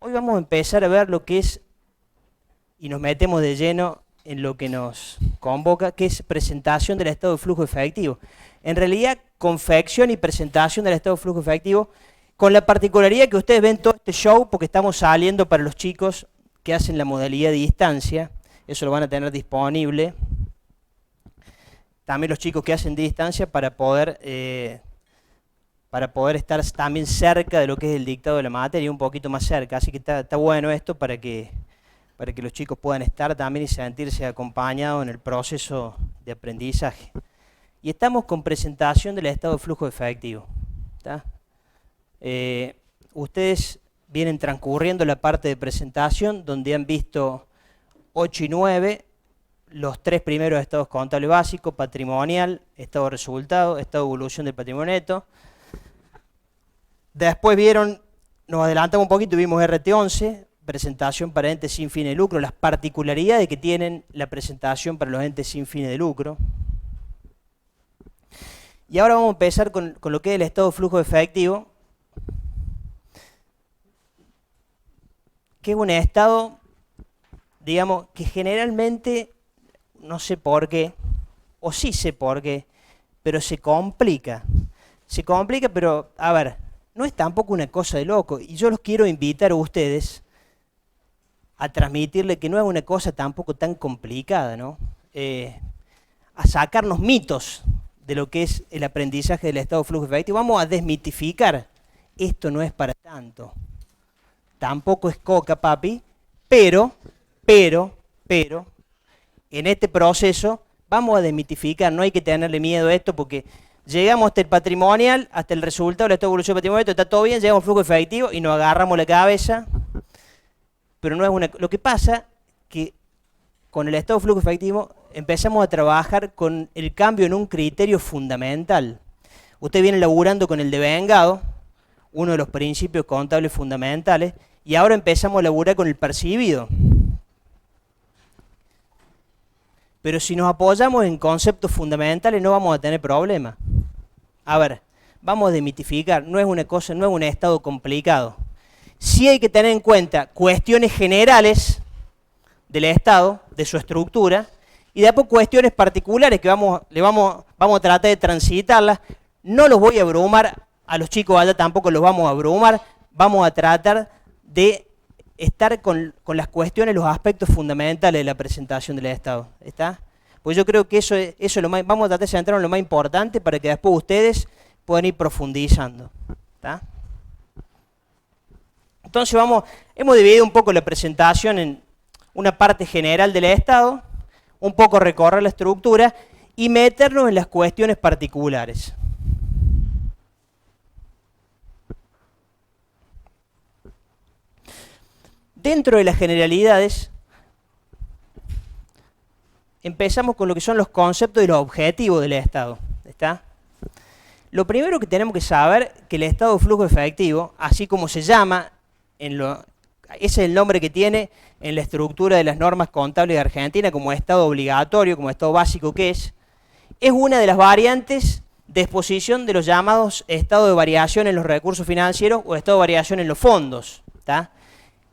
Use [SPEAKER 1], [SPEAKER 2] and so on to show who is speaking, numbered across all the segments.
[SPEAKER 1] Hoy vamos a empezar a ver lo que es, y nos metemos de lleno en lo que nos convoca, que es presentación del estado de flujo efectivo. En realidad, confección y presentación del estado de flujo efectivo, con la particularidad que ustedes ven todo este show, porque estamos saliendo para los chicos que hacen la modalidad de distancia, eso lo van a tener disponible. También los chicos que hacen de distancia para poder estar también cerca de lo que es el dictado de la materia, un poquito más cerca. Así que está bueno esto para que los chicos puedan estar también y sentirse acompañados en el proceso de aprendizaje. Y estamos con presentación del estado de flujo efectivo. ¿Está? Ustedes vienen transcurriendo la parte de presentación donde han visto 8 y 9, los 3 primeros estados contables básicos, patrimonial, estado de resultado, estado de evolución del patrimonio neto. Después vieron, nos adelantamos un poquito, vimos RT11, presentación para entes sin fines de lucro, las particularidades que tienen la presentación para los entes sin fines de lucro. Y ahora vamos a empezar con lo que es el estado de flujo efectivo, que es un estado, digamos, que generalmente, no sé por qué, o sí sé por qué, pero se complica. Se complica, pero, a ver, no es tampoco una cosa de loco. Y yo los quiero invitar a ustedes a transmitirle que no es una cosa tampoco tan complicada, ¿no? A sacarnos mitos de lo que es el aprendizaje del estado de flujo efectivo. Vamos a desmitificar. Esto no es para tanto. Tampoco es coca, papi, pero, en este proceso vamos a desmitificar, no hay que tenerle miedo a esto porque llegamos hasta el patrimonial, hasta el resultado del estado de evolución patrimonial, está todo bien, llegamos al flujo efectivo y nos agarramos la cabeza, pero no es una... Lo que pasa que con el estado de flujo efectivo empezamos a trabajar con el cambio en un criterio fundamental. Usted viene laburando con el devengado, uno de los principios contables fundamentales, y ahora empezamos a laburar con el percibido. Pero si nos apoyamos en conceptos fundamentales no vamos a tener problemas. A ver, vamos a desmitificar, no es una cosa, no es un estado complicado. Sí hay que tener en cuenta cuestiones generales del estado, de su estructura, y después cuestiones particulares que vamos a tratar de transitarlas. No los voy a abrumar, a los chicos allá tampoco los vamos a abrumar, vamos a tratar de estar con las cuestiones, los aspectos fundamentales de la presentación del estado. ¿Está? Pues yo creo que eso es lo más, vamos a tratar de centrarnos en lo más importante para que después ustedes puedan ir profundizando. ¿Está? Entonces hemos dividido un poco la presentación en una parte general del estado, un poco recorrer la estructura y meternos en las cuestiones particulares. Dentro de las generalidades, empezamos con lo que son los conceptos y los objetivos del estado. ¿Está? Lo primero que tenemos que saber que el estado de flujo efectivo, así como se llama, ese es el nombre que tiene en la estructura de las normas contables de Argentina como estado obligatorio, como estado básico que es una de las variantes de exposición de los llamados estados de variación en los recursos financieros o estado de variación en los fondos. ¿Está?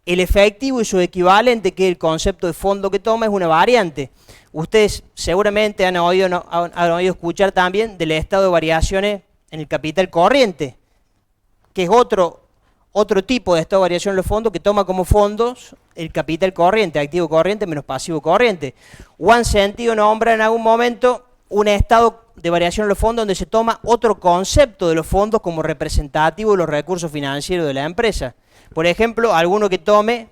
[SPEAKER 1] El efectivo y su equivalente, que es el concepto de fondo que toma, es una variante. Ustedes seguramente han oído escuchar también del estado de variaciones en el capital corriente, que es otro tipo de estado de variación en los fondos que toma como fondos el capital corriente, activo corriente menos pasivo corriente. O han sentido nombrar en algún momento un estado de variación en los fondos donde se toma otro concepto de los fondos como representativo de los recursos financieros de la empresa. Por ejemplo, alguno que tome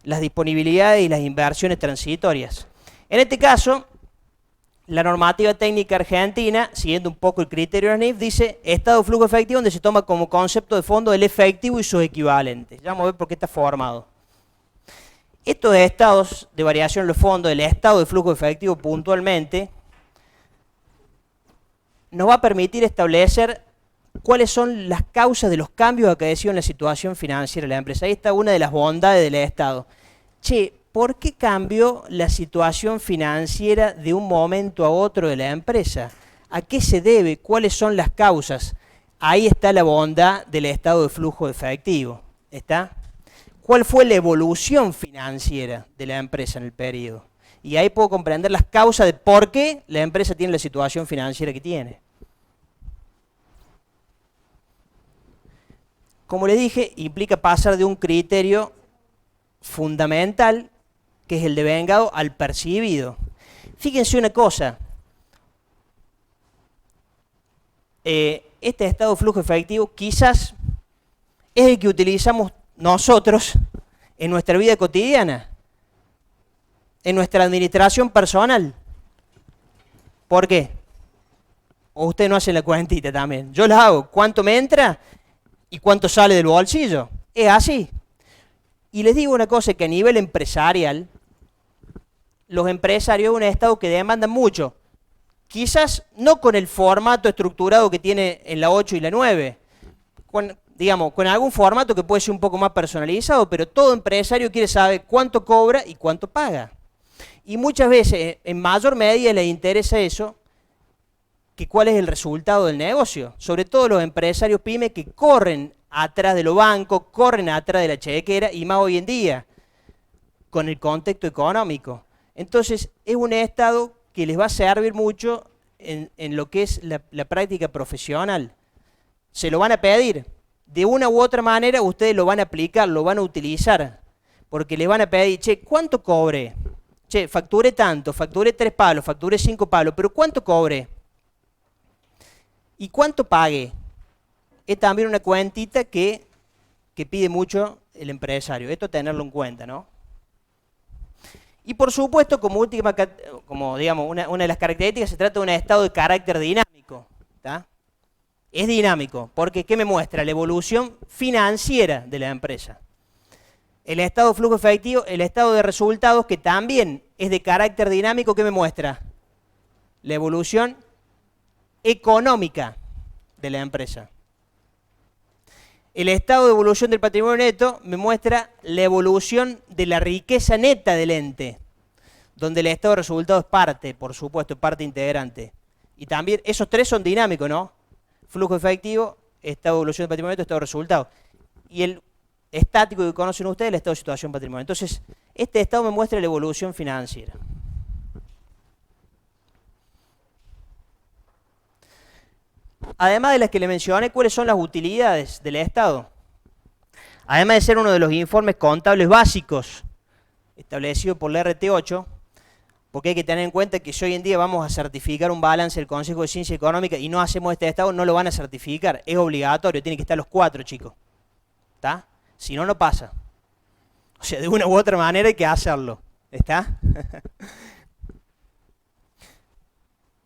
[SPEAKER 1] las disponibilidades y las inversiones transitorias. En este caso, la normativa técnica argentina, siguiendo un poco el criterio de NIF, dice estado de flujo efectivo donde se toma como concepto de fondo el efectivo y sus equivalentes. Ya vamos a ver por qué está formado. Estos estados de variación en los fondos, el estado de flujo efectivo puntualmente, nos va a permitir establecer cuáles son las causas de los cambios acaecidos en la situación financiera de la empresa. Ahí está una de las bondades del estado. Che, ¿por qué cambió la situación financiera de un momento a otro de la empresa? ¿A qué se debe? ¿Cuáles son las causas? Ahí está la bondad del estado de flujo efectivo. ¿Está? cuál fue la evolución financiera de la empresa en el periodo. Y ahí puedo comprender las causas de por qué la empresa tiene la situación financiera que tiene. Como les dije, implica pasar de un criterio fundamental, que es el de vengado, al percibido. Fíjense una cosa. Este estado de flujo efectivo quizás es el que utilizamos nosotros en nuestra vida cotidiana, en nuestra administración personal. ¿Por qué? O ustedes no hacen la cuentita también. Yo la hago. ¿Cuánto me entra y cuánto sale del bolsillo? Es así. Y les digo una cosa, que a nivel empresarial, los empresarios es un estado que demandan mucho. Quizás no con el formato estructurado que tiene en la 8 y la 9, con algún formato que puede ser un poco más personalizado, pero todo empresario quiere saber cuánto cobra y cuánto paga. Y muchas veces, en mayor medida, les interesa eso, que cuál es el resultado del negocio. Sobre todo los empresarios pymes que corren atrás de los bancos, corren atrás de la chequera, y más hoy en día, con el contexto económico. Entonces, es un estado que les va a servir mucho en lo que es la práctica profesional. Se lo van a pedir. De una u otra manera, ustedes lo van a aplicar, lo van a utilizar. Porque les van a pedir, che, ¿cuánto cobré? Che, facturé tanto, facturé 3 palos, facturé 5 palos, pero ¿cuánto cobré? ¿Y cuánto pagué? Es también una cuentita que pide mucho el empresario. Esto tenerlo en cuenta, ¿no? Y por supuesto, digamos, una de las características, se trata de un estado de carácter dinámico. ¿Tá? Es dinámico, porque ¿qué me muestra? La evolución financiera de la empresa. El estado de flujo efectivo, el estado de resultados, que también es de carácter dinámico, ¿qué me muestra? La evolución económica de la empresa. El estado de evolución del patrimonio neto me muestra la evolución de la riqueza neta del ente, donde el estado de resultados es parte, por supuesto, parte integrante. Y también esos tres son dinámicos, ¿no? Flujo efectivo, estado de evolución del patrimonio neto, estado de resultados. Y el estático que conocen ustedes, el estado de situación patrimonial. Entonces, este estado me muestra la evolución financiera. Además de las que le mencioné, ¿cuáles son las utilidades del Estado? Además de ser uno de los informes contables básicos establecido por la RT8, porque hay que tener en cuenta que si hoy en día vamos a certificar un balance del Consejo de Ciencia Económica y no hacemos este Estado, no lo van a certificar. Es obligatorio, tienen que estar los 4, chicos. ¿Está? Si no, no pasa. O sea, de una u otra manera hay que hacerlo. ¿Está?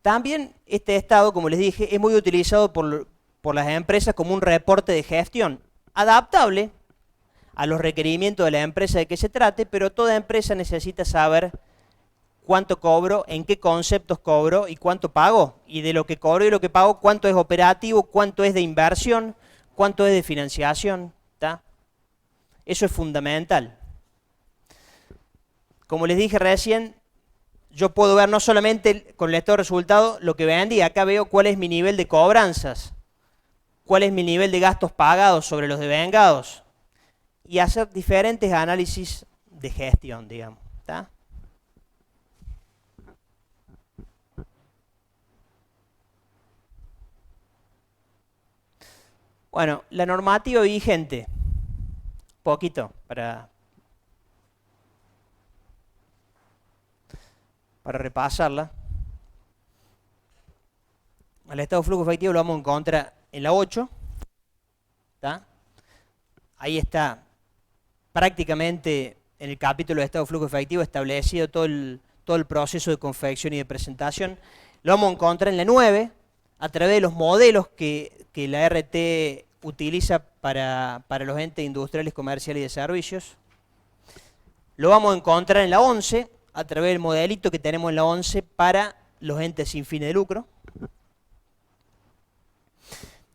[SPEAKER 1] También este estado, como les dije, es muy utilizado por las empresas como un reporte de gestión, adaptable a los requerimientos de la empresa de que se trate, pero toda empresa necesita saber cuánto cobro, en qué conceptos cobro y cuánto pago. Y de lo que cobro y lo que pago, cuánto es operativo, cuánto es de inversión, cuánto es de financiación. ¿Tá? Eso es fundamental. Como les dije recién, yo puedo ver no solamente con el estado de resultado lo que vendí, acá veo cuál es mi nivel de cobranzas, cuál es mi nivel de gastos pagados sobre los devengados, y hacer diferentes análisis de gestión, digamos. ¿Tá? Bueno, la normativa vigente, poquito para repasarla. El estado de flujo efectivo lo vamos a encontrar en la 8. ¿Tá? Ahí está prácticamente en el capítulo de estado de flujo efectivo establecido todo el proceso de confección y de presentación. Lo vamos a encontrar en la 9, a través de los modelos que la RT utiliza para los entes industriales, comerciales y de servicios. Lo vamos a encontrar en la 11, a través del modelito que tenemos en la 11 para los entes sin fines de lucro.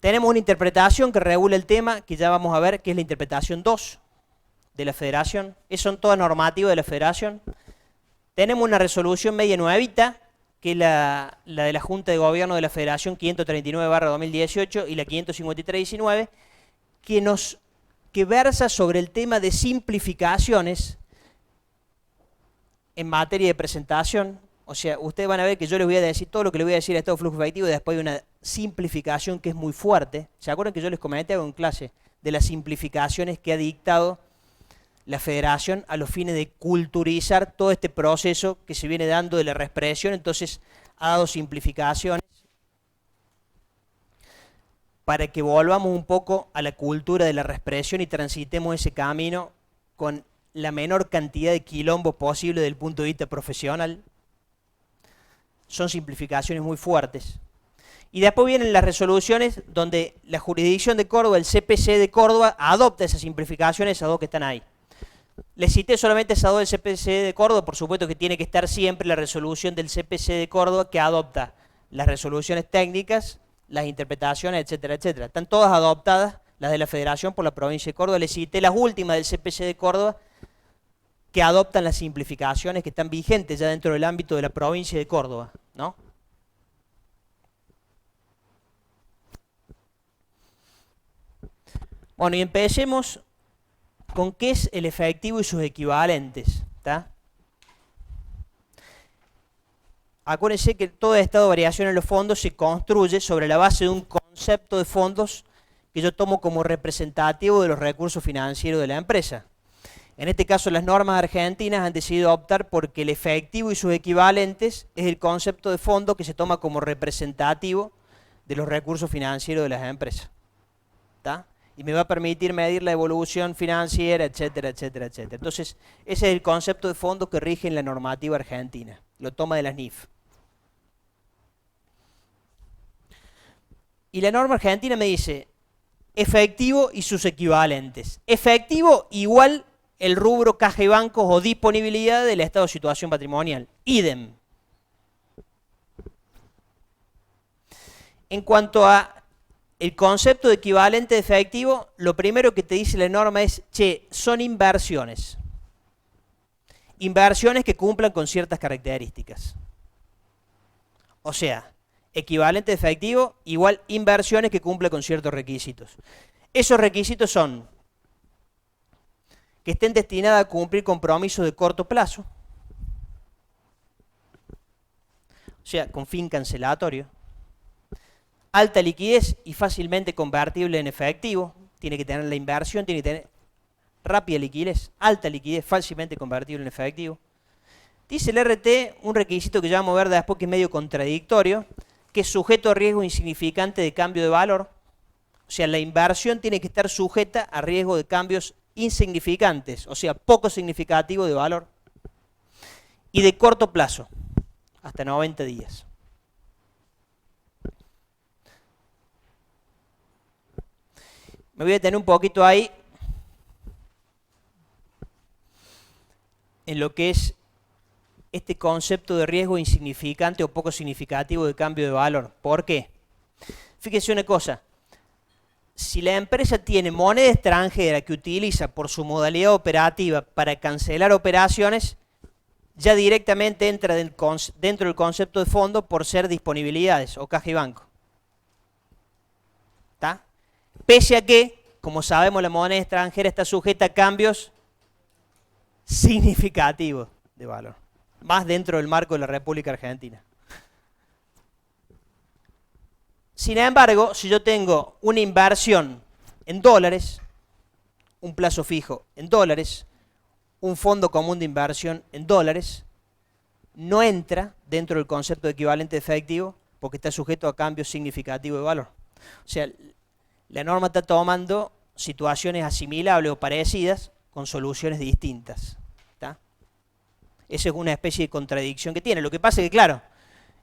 [SPEAKER 1] Tenemos una interpretación que regula el tema, que ya vamos a ver, que es la interpretación 2 de la Federación. Esas son todas normativas de la Federación. Tenemos una resolución media nuevita, que es la de la Junta de Gobierno de la Federación 539/2018 y la 553/19, que nos que versa sobre el tema de simplificaciones en materia de presentación. O sea, ustedes van a ver que yo les voy a decir todo lo que les voy a decir a estado de flujo efectivo y después hay una simplificación que es muy fuerte. ¿Se acuerdan que yo les comenté en clase de las simplificaciones que ha dictado la Federación a los fines de culturizar todo este proceso que se viene dando de la reexpresión? Entonces ha dado simplificaciones para que volvamos un poco a la cultura de la reexpresión y transitemos ese camino con la menor cantidad de quilombo posible desde el punto de vista profesional. Son simplificaciones muy fuertes. Y después vienen las resoluciones donde la jurisdicción de Córdoba, el CPC de Córdoba, adopta esas simplificaciones, esas dos que están ahí. Les cité solamente esas dos del CPC de Córdoba, por supuesto que tiene que estar siempre la resolución del CPC de Córdoba que adopta las resoluciones técnicas, las interpretaciones, etcétera, etcétera. Están todas adoptadas, las de la Federación por la provincia de Córdoba. Les cité las últimas del CPC de Córdoba que adoptan las simplificaciones que están vigentes ya dentro del ámbito de la provincia de Córdoba, ¿no? Bueno, y empecemos con qué es el efectivo y sus equivalentes, ¿tá? Acuérdense que todo estado de variación en los fondos se construye sobre la base de un concepto de fondos que yo tomo como representativo de los recursos financieros de la empresa. En este caso, las normas argentinas han decidido optar porque el efectivo y sus equivalentes es el concepto de fondo que se toma como representativo de los recursos financieros de las empresas, ¿tá? Y me va a permitir medir la evolución financiera, etcétera, etcétera, etcétera. Entonces, ese es el concepto de fondo que rige en la normativa argentina. Lo toma de las NIF. Y la norma argentina me dice efectivo y sus equivalentes. Efectivo igual el rubro caja y bancos o disponibilidad del estado de situación patrimonial. Idem. En cuanto a el concepto de equivalente de efectivo, lo primero que te dice la norma es, che, son inversiones. Inversiones que cumplan con ciertas características. O sea, equivalente de efectivo igual inversiones que cumplan con ciertos requisitos. Esos requisitos son que estén destinadas a cumplir compromisos de corto plazo, o sea, con fin cancelatorio, alta liquidez y fácilmente convertible en efectivo, tiene que tener la inversión, tiene que tener rápida liquidez, alta liquidez, fácilmente convertible en efectivo. Dice el RT un requisito que ya vamos a ver después que es medio contradictorio, que es sujeto a riesgo insignificante de cambio de valor, o sea, la inversión tiene que estar sujeta a riesgo de cambios insignificantes, o sea, poco significativo de valor, y de corto plazo, hasta 90 días. Me voy a detener un poquito ahí en lo que es este concepto de riesgo insignificante o poco significativo de cambio de valor. ¿Por qué? Fíjese una cosa. Si la empresa tiene moneda extranjera que utiliza por su modalidad operativa para cancelar operaciones, ya directamente entra dentro del concepto de fondo por ser disponibilidades o caja y banco. ¿Está? Pese a que, como sabemos, la moneda extranjera está sujeta a cambios significativos de valor, más dentro del marco de la República Argentina. Sin embargo, si yo tengo una inversión en dólares, un plazo fijo en dólares, un fondo común de inversión en dólares, no entra dentro del concepto de equivalente efectivo porque está sujeto a cambios significativos de valor. O sea, la norma está tomando situaciones asimilables o parecidas con soluciones distintas, ¿tá? Esa es una especie de contradicción que tiene. Lo que pasa es que, claro,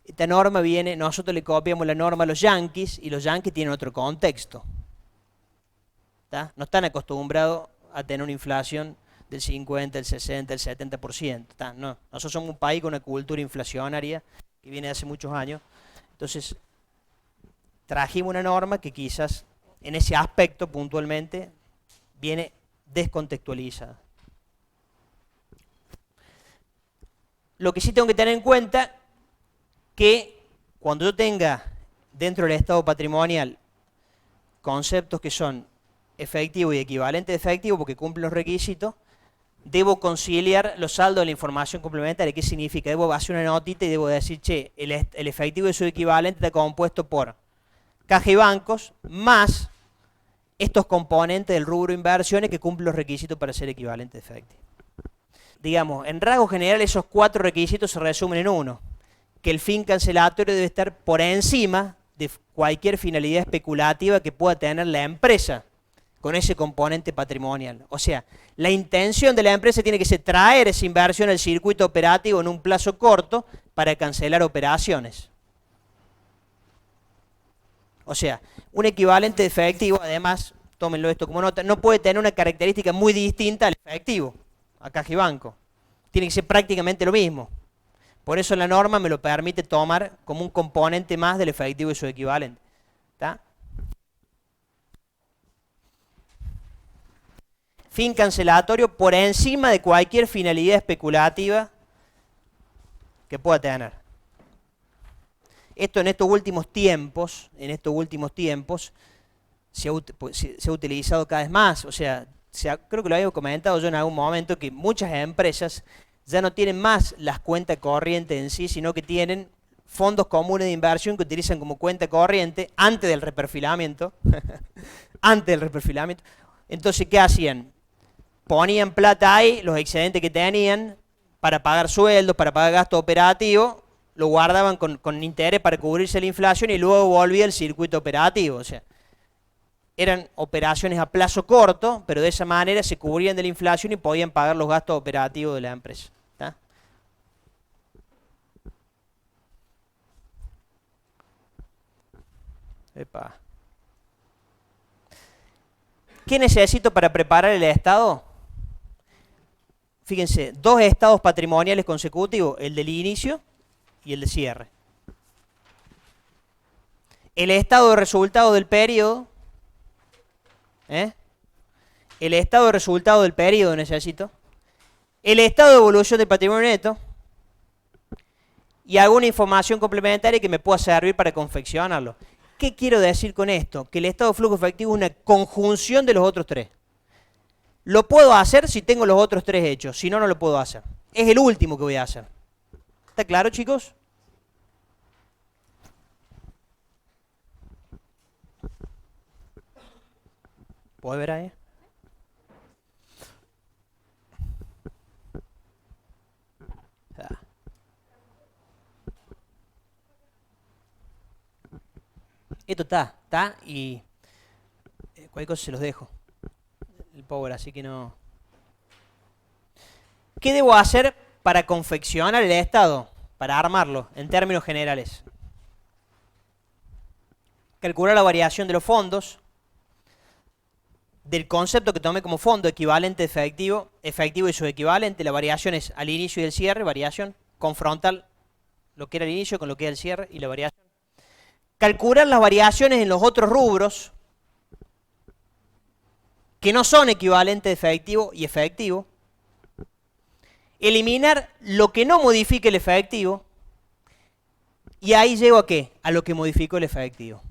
[SPEAKER 1] esta norma viene, nosotros le copiamos la norma a los yanquis y los yanquis tienen otro contexto, ¿tá? No están acostumbrados a tener una inflación del 50, el 60, el 70%. ¿Tá? No. Nosotros somos un país con una cultura inflacionaria que viene de hace muchos años. Entonces, trajimos una norma que quizás en ese aspecto puntualmente viene descontextualizada. Lo que sí tengo que tener en cuenta que cuando yo tenga dentro del estado patrimonial conceptos que son efectivo y equivalente de efectivo porque cumplen los requisitos, debo conciliar los saldos de la información complementaria. ¿Qué significa? Debo hacer una notita y debo decir, che, el efectivo y su equivalente está compuesto por caja y bancos más estos componentes del rubro inversiones que cumplen los requisitos para ser equivalente de efectivo. Digamos, en rasgos generales esos 4 requisitos se resumen en uno, que el fin cancelatorio debe estar por encima de cualquier finalidad especulativa que pueda tener la empresa con ese componente patrimonial. O sea, la intención de la empresa tiene que ser traer esa inversión al circuito operativo en un plazo corto para cancelar operaciones. O sea, un equivalente de efectivo, además, tómenlo esto como nota, no puede tener una característica muy distinta al efectivo, a caja y banco. Tiene que ser prácticamente lo mismo. Por eso la norma me lo permite tomar como un componente más del efectivo y su equivalente. ¿Está? Fin cancelatorio por encima de cualquier finalidad especulativa que pueda tener. Esto en estos últimos tiempos se ha utilizado cada vez más. O sea, creo que lo había comentado yo en algún momento, que muchas empresas ya no tienen más las cuentas corrientes en sí, sino que tienen fondos comunes de inversión que utilizan como cuenta corriente antes del reperfilamiento. Antes del reperfilamiento. Entonces, ¿qué hacían? Ponían plata ahí, los excedentes que tenían, para pagar sueldos, para pagar gastos operativos, lo guardaban con interés para cubrirse la inflación y luego volvía el circuito operativo. O sea, eran operaciones a plazo corto, pero de esa manera se cubrían de la inflación y podían pagar los gastos operativos de la empresa. ¿Está? Epa. ¿Qué necesito para preparar el estado? Fíjense, 2 estados patrimoniales consecutivos, el del inicio y el de cierre. El estado de resultado del periodo, el estado de resultado del periodo necesito, el estado de evolución del patrimonio neto y alguna información complementaria que me pueda servir para confeccionarlo. ¿Qué quiero decir con esto? Que el estado de flujo efectivo es una conjunción de los otros 3. Lo puedo hacer si tengo los otros 3 hechos, si no, no lo puedo hacer. Es el último que voy a hacer. ¿Está claro, chicos? ¿Puedo ver ahí? Esto está, y cualquier cosa se los dejo. El power, así que no. ¿Qué debo hacer para confeccionar el estado? Para armarlo, en términos generales. Calcular la variación de los fondos, del concepto que tomé como fondo, equivalente efectivo y su equivalente. La variación es al inicio y el cierre, variación, confrontar lo que era el inicio con lo que era el cierre y la variación. Calcular las variaciones en los otros rubros que no son equivalentes de efectivo y efectivo. Eliminar lo que no modifique el efectivo. Y ahí llego a ¿qué? A lo que modificó el efectivo.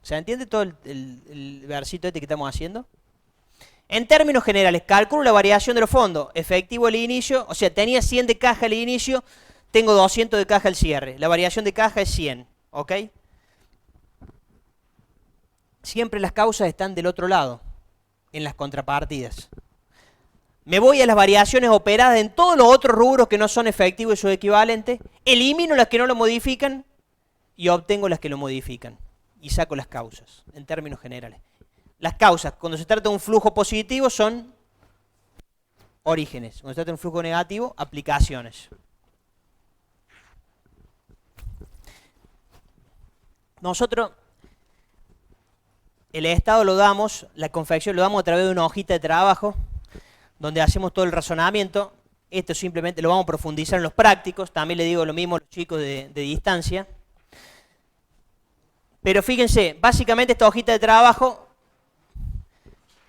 [SPEAKER 1] ¿Se entiende todo el versito este que estamos haciendo? En términos generales, calculo la variación de los fondos. Efectivo al inicio, o sea, tenía 100 de caja al inicio, tengo 200 de caja al cierre. La variación de caja es 100, ¿ok? Siempre las causas están del otro lado, en las contrapartidas. Me voy a las variaciones operadas en todos los otros rubros que no son efectivos y su equivalente, elimino las que no lo modifican y obtengo las que lo modifican. Y saco las causas, en términos generales. Las causas, cuando se trata de un flujo positivo, son orígenes. Cuando se trata de un flujo negativo, aplicaciones. Nosotros, el estado lo damos, la confección lo damos a través de una hojita de trabajo, donde hacemos todo el razonamiento. Esto simplemente lo vamos a profundizar en los prácticos. También le digo lo mismo a los chicos de distancia. Pero fíjense, básicamente esta hojita de trabajo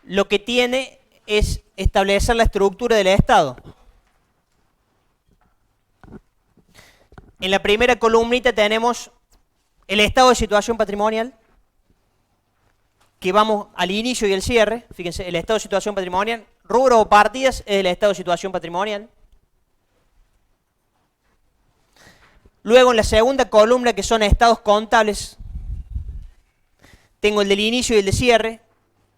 [SPEAKER 1] lo que tiene es establecer la estructura del estado. En la primera columnita tenemos el estado de situación patrimonial, que vamos al inicio y el cierre. Fíjense, el estado de situación patrimonial. Rubro o partidas es el estado de situación patrimonial. Luego en la segunda columna, que son estados contables, tengo el del inicio y el de cierre,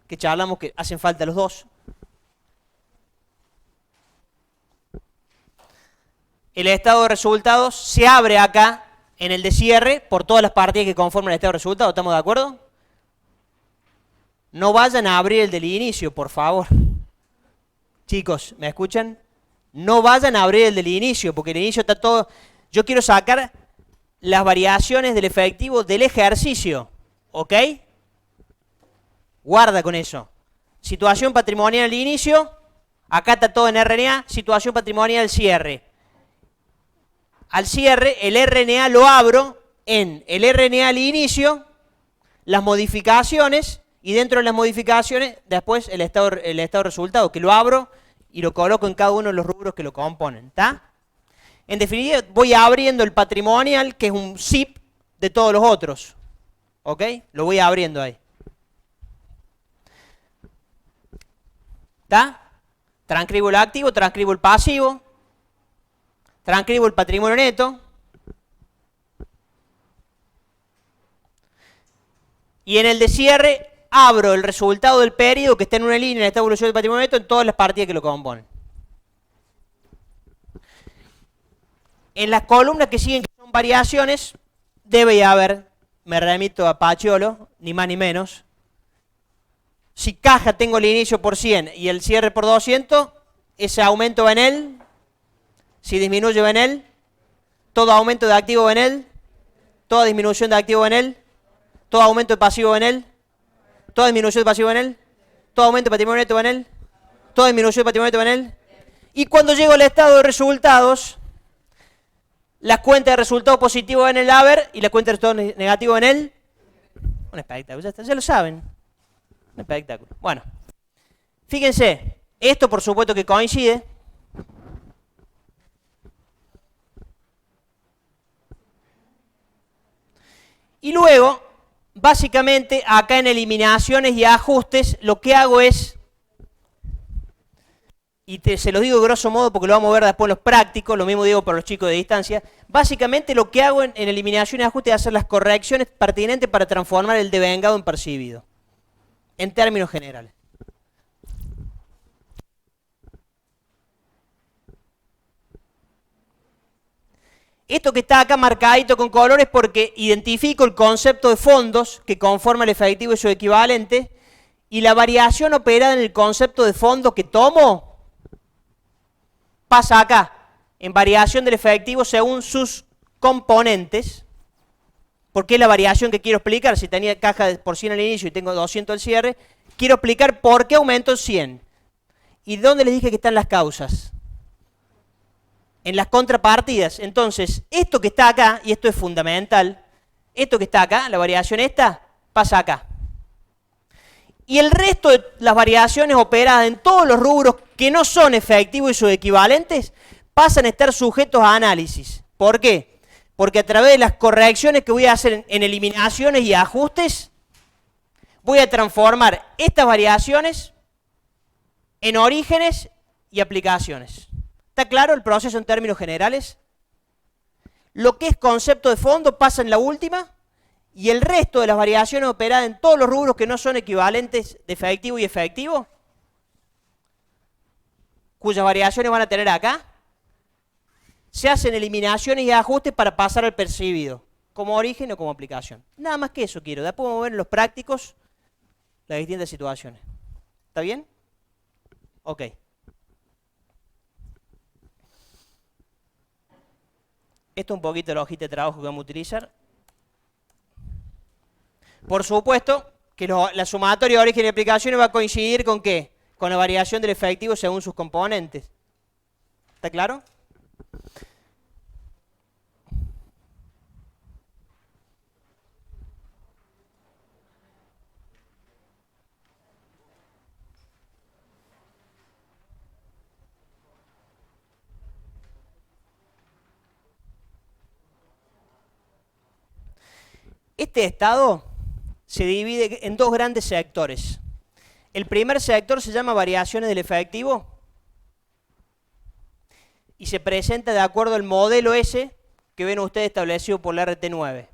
[SPEAKER 1] que charlamos que hacen falta los dos. El estado de resultados se abre acá en el de cierre por todas las partidas que conforman el estado de resultados. ¿Estamos de acuerdo? No vayan a abrir el del inicio, por favor. Chicos, ¿me escuchan? No vayan a abrir el del inicio, porque el inicio está todo... Yo quiero sacar las variaciones del efectivo del ejercicio, ¿ok? Guarda con eso. Situación patrimonial al inicio, acá está todo en RNA, situación patrimonial al cierre. Al cierre, el RNA lo abro en el RNA al inicio, las modificaciones, y dentro de las modificaciones, después el estado de resultado, que lo abro y lo coloco en cada uno de los rubros que lo componen, ¿está? En definitiva, voy abriendo el patrimonial, que es un zip de todos los otros, ¿ok? Lo voy abriendo ahí. ¿Está? Transcribo el activo, transcribo el pasivo, transcribo el patrimonio neto. Y en el de cierre abro el resultado del periodo que está en una línea en esta evolución del patrimonio neto en todas las partidas que lo componen. En las columnas que siguen, que son variaciones, debe haber, me remito a Paciolo, ni más ni menos. Si caja tengo el inicio por 100 y el cierre por 200, ese aumento va en él. Si disminuye va en él. Todo aumento de activo va en él. Toda disminución de activo va en él. Todo aumento de pasivo va en él. Toda disminución de pasivo va en él. Todo aumento de patrimonio neto va en él. Toda disminución de patrimonio neto va en él. Y cuando llego al estado de resultados, las cuentas de resultado positivo van en el haber y las cuentas de resultado negativo en él. Un espectáculo, ya lo saben. Un espectáculo. Bueno, fíjense, esto por supuesto que coincide. Y luego, básicamente, acá en eliminaciones y ajustes, lo que hago es, y se los digo grosso modo porque lo vamos a ver después en los prácticos, lo mismo digo para los chicos de distancia, básicamente lo que hago en eliminación y ajuste es hacer las correcciones pertinentes para transformar el devengado en percibido, en términos generales. Esto que está acá marcadito con colores porque identifico el concepto de fondos que conforma el efectivo y su equivalente, y la variación operada en el concepto de fondo que tomo pasa acá, en variación del efectivo según sus componentes, porque es la variación que quiero explicar. Si tenía caja por 100 al inicio y tengo 200 al cierre, quiero explicar por qué aumento en 100. ¿Y dónde les dije que están las causas? En las contrapartidas. Entonces, esto que está acá, y esto es fundamental, esto que está acá, la variación esta, pasa acá. Y el resto de las variaciones operadas en todos los rubros que no son efectivos y sus equivalentes, pasan a estar sujetos a análisis. ¿Por qué? Porque a través de las correcciones que voy a hacer en eliminaciones y ajustes, voy a transformar estas variaciones en orígenes y aplicaciones. ¿Está claro el proceso en términos generales? Lo que es concepto de fondo pasa en la última, y el resto de las variaciones operadas en todos los rubros que no son equivalentes de efectivo y efectivo, cuyas variaciones van a tener acá, se hacen eliminaciones y ajustes para pasar al percibido, como origen o como aplicación. Nada más que eso quiero. Después vamos a ver en los prácticos las distintas situaciones. ¿Está bien? Ok. Esto es un poquito la hojita de trabajo que vamos a utilizar. Por supuesto que la sumatoria de origen y aplicaciones va a coincidir con ¿qué? Con la variación del efectivo según sus componentes. ¿Está claro? Este estado se divide en dos grandes sectores. El primer sector se llama variaciones del efectivo y se presenta de acuerdo al modelo S que ven ustedes establecido por la RT9.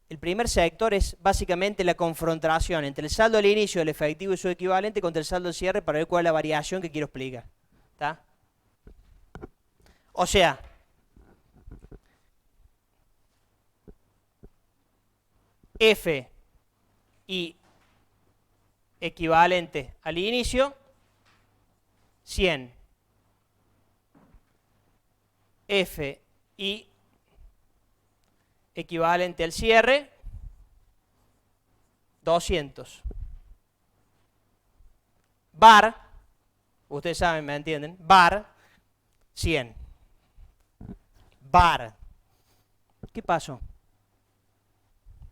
[SPEAKER 1] El primer sector es básicamente la confrontación entre el saldo al inicio del efectivo y su equivalente contra el saldo al cierre para ver cuál es la variación que quiero explicar. ¿Está? O sea, F y equivalente al inicio, 100. F y equivalente al cierre, 200. Bar, ustedes saben, me entienden, bar, 100. Bar. ¿Qué pasó?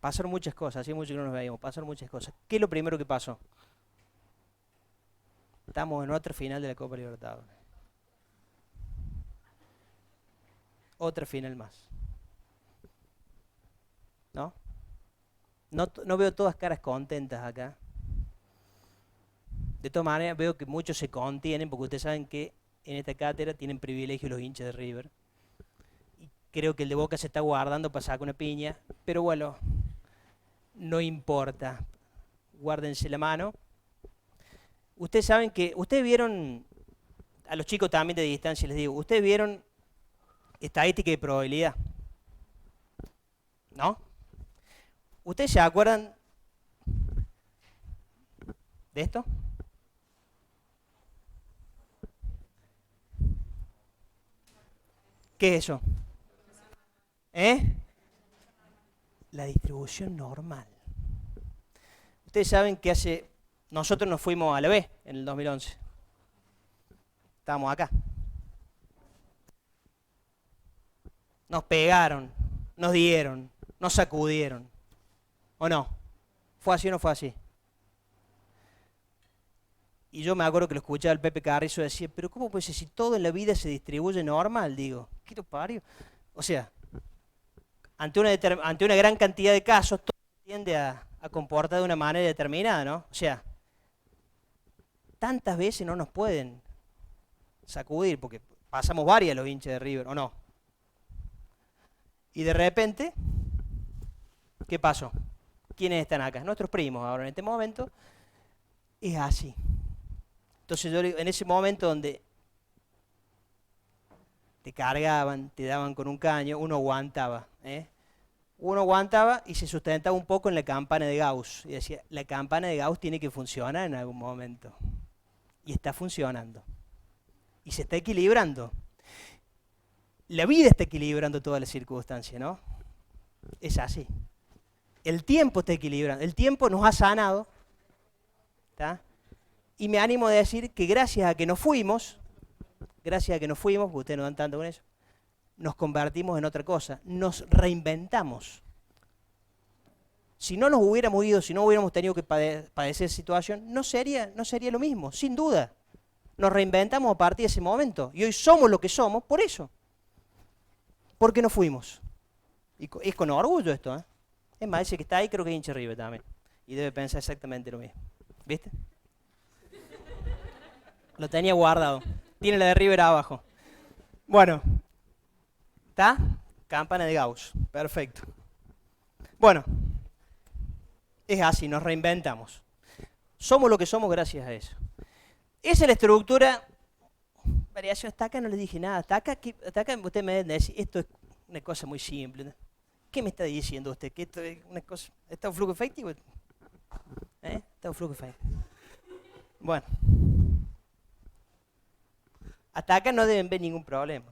[SPEAKER 1] Pasaron muchas cosas, hace mucho que no nos veíamos, pasaron muchas cosas. ¿Qué es lo primero que pasó? Estamos en otra final de la Copa Libertadores. Otra final más. ¿No? No veo todas caras contentas acá. De todas maneras, veo que muchos se contienen, porque ustedes saben que en esta cátedra tienen privilegio los hinchas de River. Y creo que el de Boca se está guardando para sacar una piña, pero bueno, no importa. Guárdense la mano. Ustedes saben que, ustedes vieron, a los chicos también de distancia les digo, ustedes vieron estadística y probabilidad, ¿no? ¿Ustedes se acuerdan de esto? ¿Qué es eso? La distribución normal. Ustedes saben que nosotros nos fuimos a la B en el 2011. Estábamos acá. Nos pegaron, nos dieron, nos sacudieron. ¿O no? ¿Fue así o no fue así? Y yo me acuerdo que lo escuchaba el Pepe Carrizo decía, pero ¿cómo puede ser si todo en la vida se distribuye normal? Digo, ¿qué lo parió? O sea, ante una gran cantidad de casos, todo tiende a comportar de una manera determinada, ¿no? O sea, tantas veces no nos pueden sacudir, porque pasamos varias los hinchas de River, ¿o no? Y de repente, ¿qué pasó? ¿Quiénes están acá? Nuestros primos ahora en este momento. Es así. Entonces yo en ese momento donde te cargaban, te daban con un caño, uno aguantaba. Uno aguantaba y se sustentaba un poco en la campana de Gauss. Y decía, la campana de Gauss tiene que funcionar en algún momento. Y está funcionando. Y se está equilibrando. La vida está equilibrando todas las circunstancias, ¿no? Es así. El tiempo está equilibrando. El tiempo nos ha sanado. ¿Está? Y me animo a decir que gracias a que nos fuimos, porque ustedes no dan tanto con eso, nos convertimos en otra cosa, nos reinventamos. Si no nos hubiéramos ido, si no hubiéramos tenido que padecer esa situación, no sería lo mismo, sin duda. Nos reinventamos a partir de ese momento. Y hoy somos lo que somos por eso. Porque nos fuimos. Y es con orgullo esto, ¿eh? Es más, ese que está ahí creo que es hincha River también. Y debe pensar exactamente lo mismo. ¿Viste? Lo tenía guardado. Tiene la de River abajo. Bueno. ¿Está? Campana de Gauss. Perfecto. Bueno. Es así, nos reinventamos. Somos lo que somos gracias a eso. Esa es la estructura. Variación, hasta acá no les dije nada. Hasta acá usted me dice, esto es una cosa muy simple, ¿no? ¿Qué me está diciendo usted? ¿Que esto es una cosa? ¿Está un flujo efectivo? Está un flujo efectivo. Bueno. Hasta acá no deben ver ningún problema.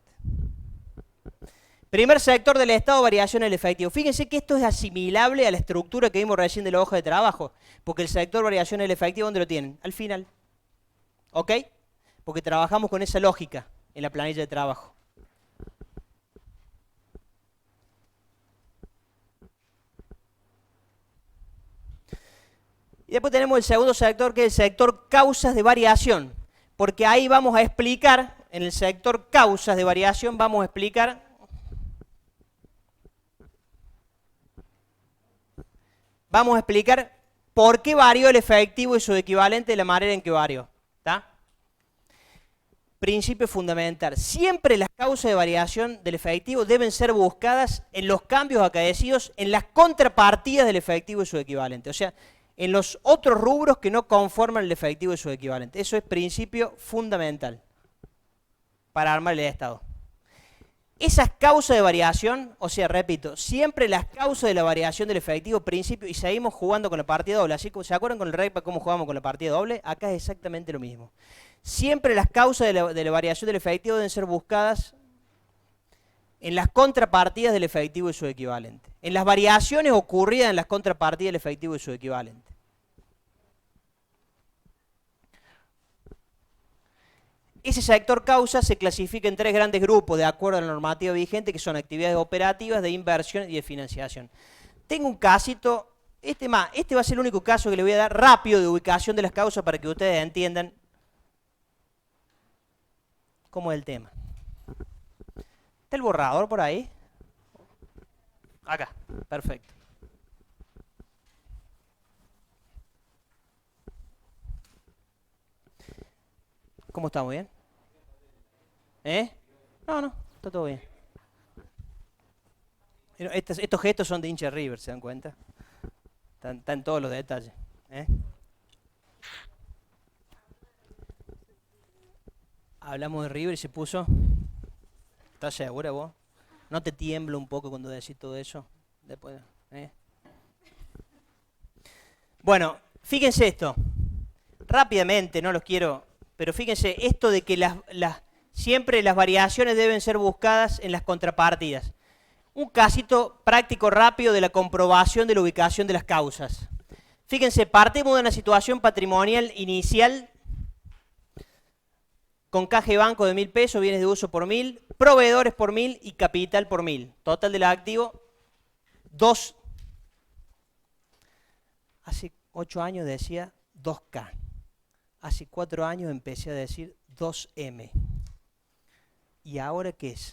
[SPEAKER 1] Primer sector del estado, variación en el efectivo. Fíjense que esto es asimilable a la estructura que vimos recién de la hoja de trabajo, porque el sector variación en el efectivo, ¿dónde lo tienen? Al final. ¿Ok? Porque trabajamos con esa lógica en la planilla de trabajo. Y después tenemos el segundo sector, que es el sector causas de variación, porque ahí vamos a explicar, en el sector causas de variación, vamos a explicar vamos a explicar por qué varió el efectivo y su equivalente de la manera en que varió. ¿Está? Principio fundamental. Siempre las causas de variación del efectivo deben ser buscadas en los cambios acaecidos en las contrapartidas del efectivo y su equivalente. O sea, en los otros rubros que no conforman el efectivo y su equivalente. Eso es principio fundamental para armar el estado. Esas causas de variación, o sea, repito, siempre las causas de la variación del efectivo, principio, y seguimos jugando con la partida doble. Así como, ¿se acuerdan con el RECPA cómo jugamos con la partida doble? Acá es exactamente lo mismo. Siempre las causas de la variación del efectivo deben ser buscadas en las contrapartidas del efectivo y su equivalente. En las variaciones ocurridas en las contrapartidas del efectivo y su equivalente. Ese sector causa se clasifica en tres grandes grupos de acuerdo a la normativa vigente, que son actividades operativas, de inversión y de financiación. Tengo un casito, este va a ser el único caso que le voy a dar rápido de ubicación de las causas para que ustedes entiendan cómo es el tema. ¿Está el borrador por ahí? Acá, perfecto. ¿Cómo estamos? ¿Bien? No, está todo bien. Estos gestos son de hincha River, ¿se dan cuenta? Están todos los detalles. Hablamos de River y se puso. ¿Estás segura vos? ¿No te tiembla un poco cuando decís todo eso? Después, Bueno, fíjense esto. Rápidamente, no los quiero, pero fíjense esto de que siempre las variaciones deben ser buscadas en las contrapartidas. Un casito práctico rápido de la comprobación de la ubicación de las causas. Fíjense, partimos de una situación patrimonial inicial con caja de banco de 1.000 pesos, bienes de uso por 1.000, proveedores por 1.000 y capital por 1.000. Total del activo, 2. Hace 8 años decía 2K. Hace 4 años empecé a decir 2M. ¿Y ahora qué es?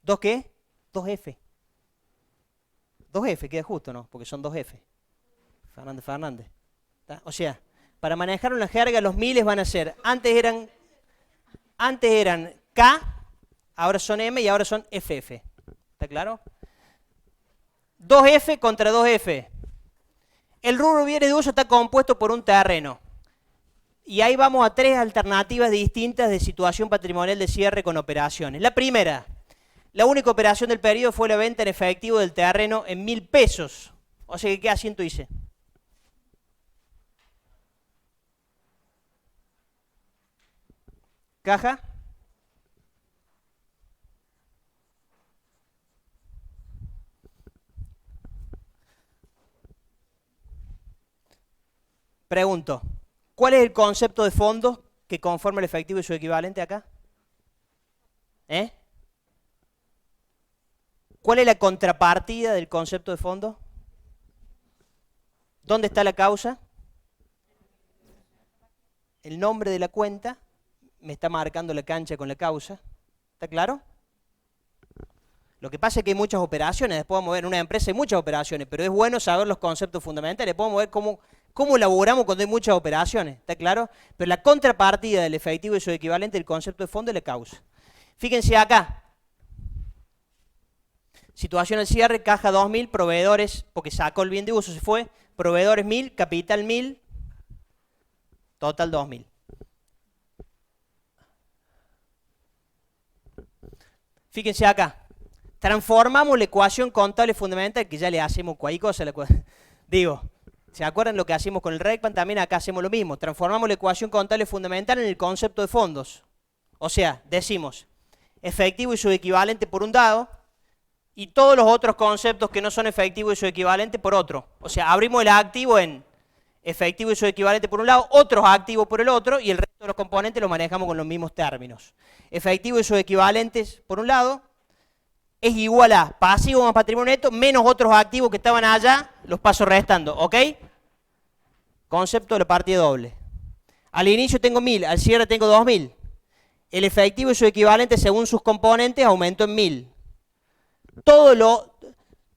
[SPEAKER 1] ¿2 qué? 2F. 2F, queda justo, ¿no? Porque son 2F. Fernández. ¿Tá? O sea, para manejar una jerga, los miles van a ser, antes eran K, ahora son M y ahora son FF. ¿Está claro? 2F contra 2F. El rubro bienes de uso está compuesto por un terreno. Y ahí vamos a 3 alternativas distintas de situación patrimonial de cierre con operaciones. La primera, la única operación del periodo fue la venta en efectivo del terreno en 1.000 pesos. O sea que ¿qué asiento hice? Caja. Pregunto, ¿cuál es el concepto de fondos que conforma el efectivo y su equivalente acá? ¿Cuál es la contrapartida del concepto de fondo? ¿Dónde está la causa? El nombre de la cuenta me está marcando la cancha con la causa. ¿Está claro? Lo que pasa es que hay muchas operaciones, después vamos a ver, en una empresa hay muchas operaciones, pero es bueno saber los conceptos fundamentales, podemos ver cómo elaboramos cuando hay muchas operaciones, ¿está claro? Pero la contrapartida del efectivo y su equivalente, el concepto de fondo es la causa. Fíjense acá. Situación al cierre, caja 2.000, proveedores, porque sacó el bien de uso, se fue, proveedores 1.000, capital 1.000, total 2.000. Fíjense acá, transformamos la ecuación contable fundamental, que ya le hacemos cualquier cosa, digo, ¿se acuerdan lo que hacemos con el RECPAN? También acá hacemos lo mismo, transformamos la ecuación contable fundamental en el concepto de fondos. O sea, decimos, efectivo y su equivalente por un lado, y todos los otros conceptos que no son efectivo y su equivalente por otro. O sea, abrimos el activo en efectivo y su equivalente por un lado, otros activos por el otro, y el resto de los componentes los manejamos con los mismos términos. Efectivo y sus equivalentes por un lado es igual a pasivo más patrimonio neto menos otros activos que estaban allá, los paso restando, ¿ok? Concepto de la partida doble. Al inicio tengo 1.000, al cierre tengo 2.000. El efectivo y su equivalente según sus componentes aumentó en 1.000. Todo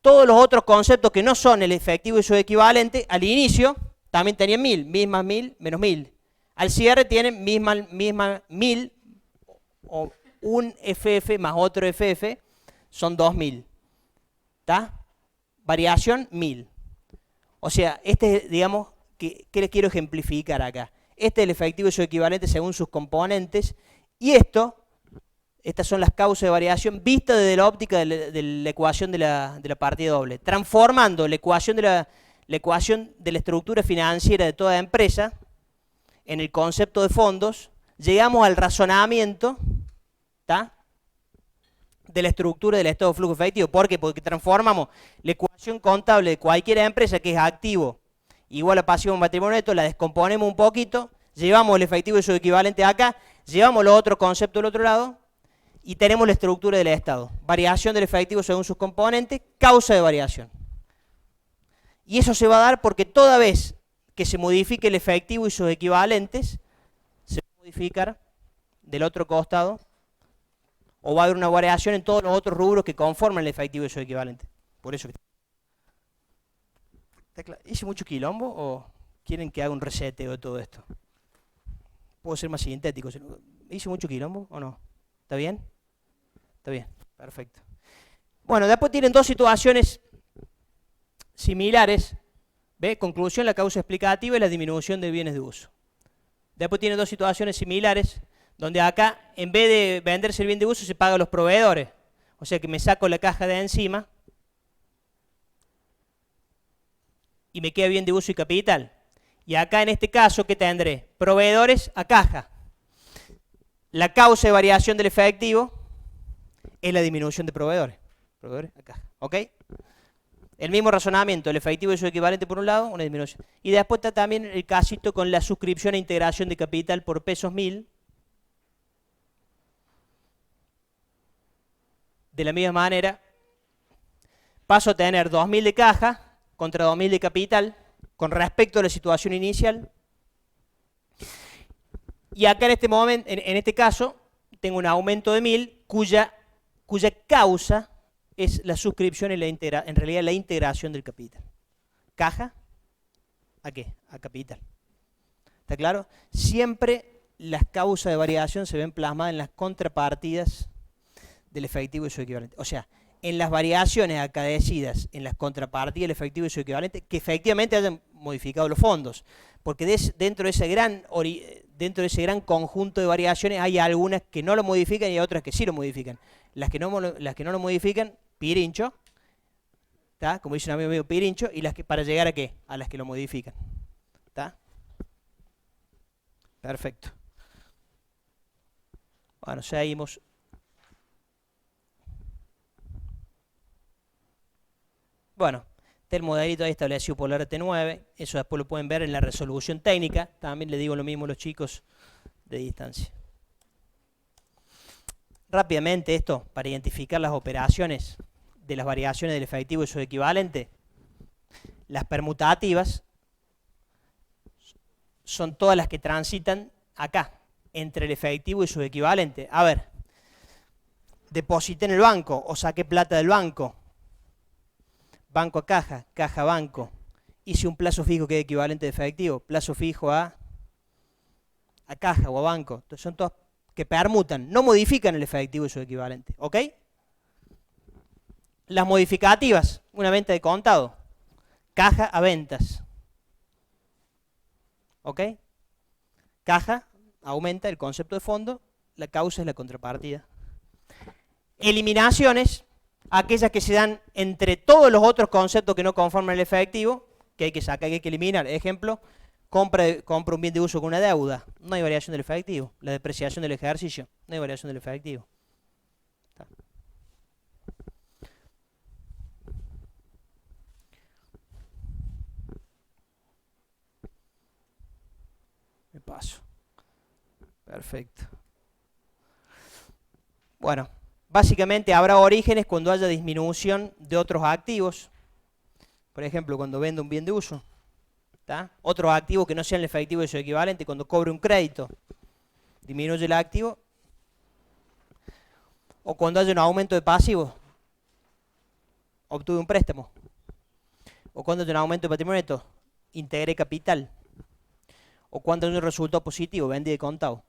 [SPEAKER 1] todos los otros conceptos que no son el efectivo y su equivalente, al inicio también tenían 1000, 1000 más 1000 menos 1000. Al cierre tienen misma 1000 o un FF más otro FF, son 2000. ¿Está? Variación 1000. O sea, digamos, ¿qué les quiero ejemplificar acá? Este es el efectivo y su equivalente según sus componentes. Y estas son las causas de variación vistas desde la óptica de la ecuación de la partida doble. Transformando la ecuación de la estructura financiera de toda empresa en el concepto de fondos, llegamos al razonamiento, ¿tá?, de la estructura del estado de flujo efectivo. ¿Por qué? Porque transformamos la ecuación contable de cualquier empresa que es activo igual a pasivo en patrimonio neto, la descomponemos un poquito, llevamos el efectivo y su equivalente acá, llevamos los otros conceptos del otro lado y tenemos la estructura del estado. Variación del efectivo según sus componentes, causa de variación. Y eso se va a dar porque toda vez que se modifique el efectivo y sus equivalentes, se va a modificar del otro costado, o va a haber una variación en todos los otros rubros que conforman el efectivo y su equivalente. Por eso. ¿Hice mucho quilombo o quieren que haga un reseteo de todo esto? Puedo ser más sintético. ¿Hice mucho quilombo o no? ¿Está bien? Está bien, perfecto. Bueno, después tienen dos situaciones similares. ¿Ve? Conclusión, la causa explicativa y la disminución de bienes de uso. Después tienen dos situaciones similares, donde acá, en vez de venderse el bien de uso, se paga a los proveedores. O sea que me saco la caja de encima y me queda bien de uso y capital. Y acá, en este caso, ¿qué tendré? Proveedores a caja. La causa de variación del efectivo es la disminución de proveedores. Proveedores a caja. ¿Ok? El mismo razonamiento, el efectivo y su equivalente por un lado, una disminución. Y después está también el casito con la suscripción e integración de capital por pesos 1000. De la misma manera, paso a tener 2000 de caja contra 2000 de capital con respecto a la situación inicial. Y acá en este momento, en este caso, tengo un aumento de 1000 cuya causa es la suscripción y en realidad la integración del capital. ¿Caja? ¿A qué? A capital. ¿Está claro? Siempre las causas de variación se ven plasmadas en las contrapartidas del efectivo y su equivalente. O sea, en las variaciones acaecidas en las contrapartidas del efectivo y su equivalente, que efectivamente hayan modificado los fondos. Porque dentro de ese gran conjunto de variaciones hay algunas que no lo modifican y otras que sí lo modifican. Las que no lo modifican, pirincho, ¿tá? Como dice un amigo mío, pirincho, y las que para llegar a ¿qué? A las que lo modifican. ¿Tá? Perfecto. Bueno, seguimos. Bueno, el modelito ahí establecido por la RT9, eso después lo pueden ver en la resolución técnica, también le digo lo mismo a los chicos de distancia. Rápidamente esto, para identificar las operaciones de las variaciones del efectivo y su equivalente, las permutativas son todas las que transitan acá, entre el efectivo y su equivalente. A ver, deposité en el banco o saqué plata del banco, banco a caja, caja a banco, hice un plazo fijo que es equivalente de efectivo, plazo fijo a caja o a banco. Entonces son todas que permutan, no modifican el efectivo y su equivalente. ¿Ok? Las modificativas, una venta de contado, caja a ventas. ¿Ok? Caja aumenta el concepto de fondo, la causa es la contrapartida. Eliminaciones, aquellas que se dan entre todos los otros conceptos que no conforman el efectivo, que hay que sacar, que hay que eliminar. Ejemplo, compra un bien de uso con una deuda, no hay variación del efectivo. La depreciación del ejercicio, no hay variación del efectivo. Me paso. Perfecto. Bueno, básicamente habrá orígenes cuando haya disminución de otros activos. Por ejemplo, cuando vendo un bien de uso. ¿Tá? Otros activos que no sean el efectivo y su equivalente, cuando cobre un crédito, disminuye el activo. O cuando haya un aumento de pasivos. Obtuve un préstamo. ¿O cuándo hay un aumento de patrimonio neto? Integré capital. ¿O cuándo hay un resultado positivo? Vendí de contado.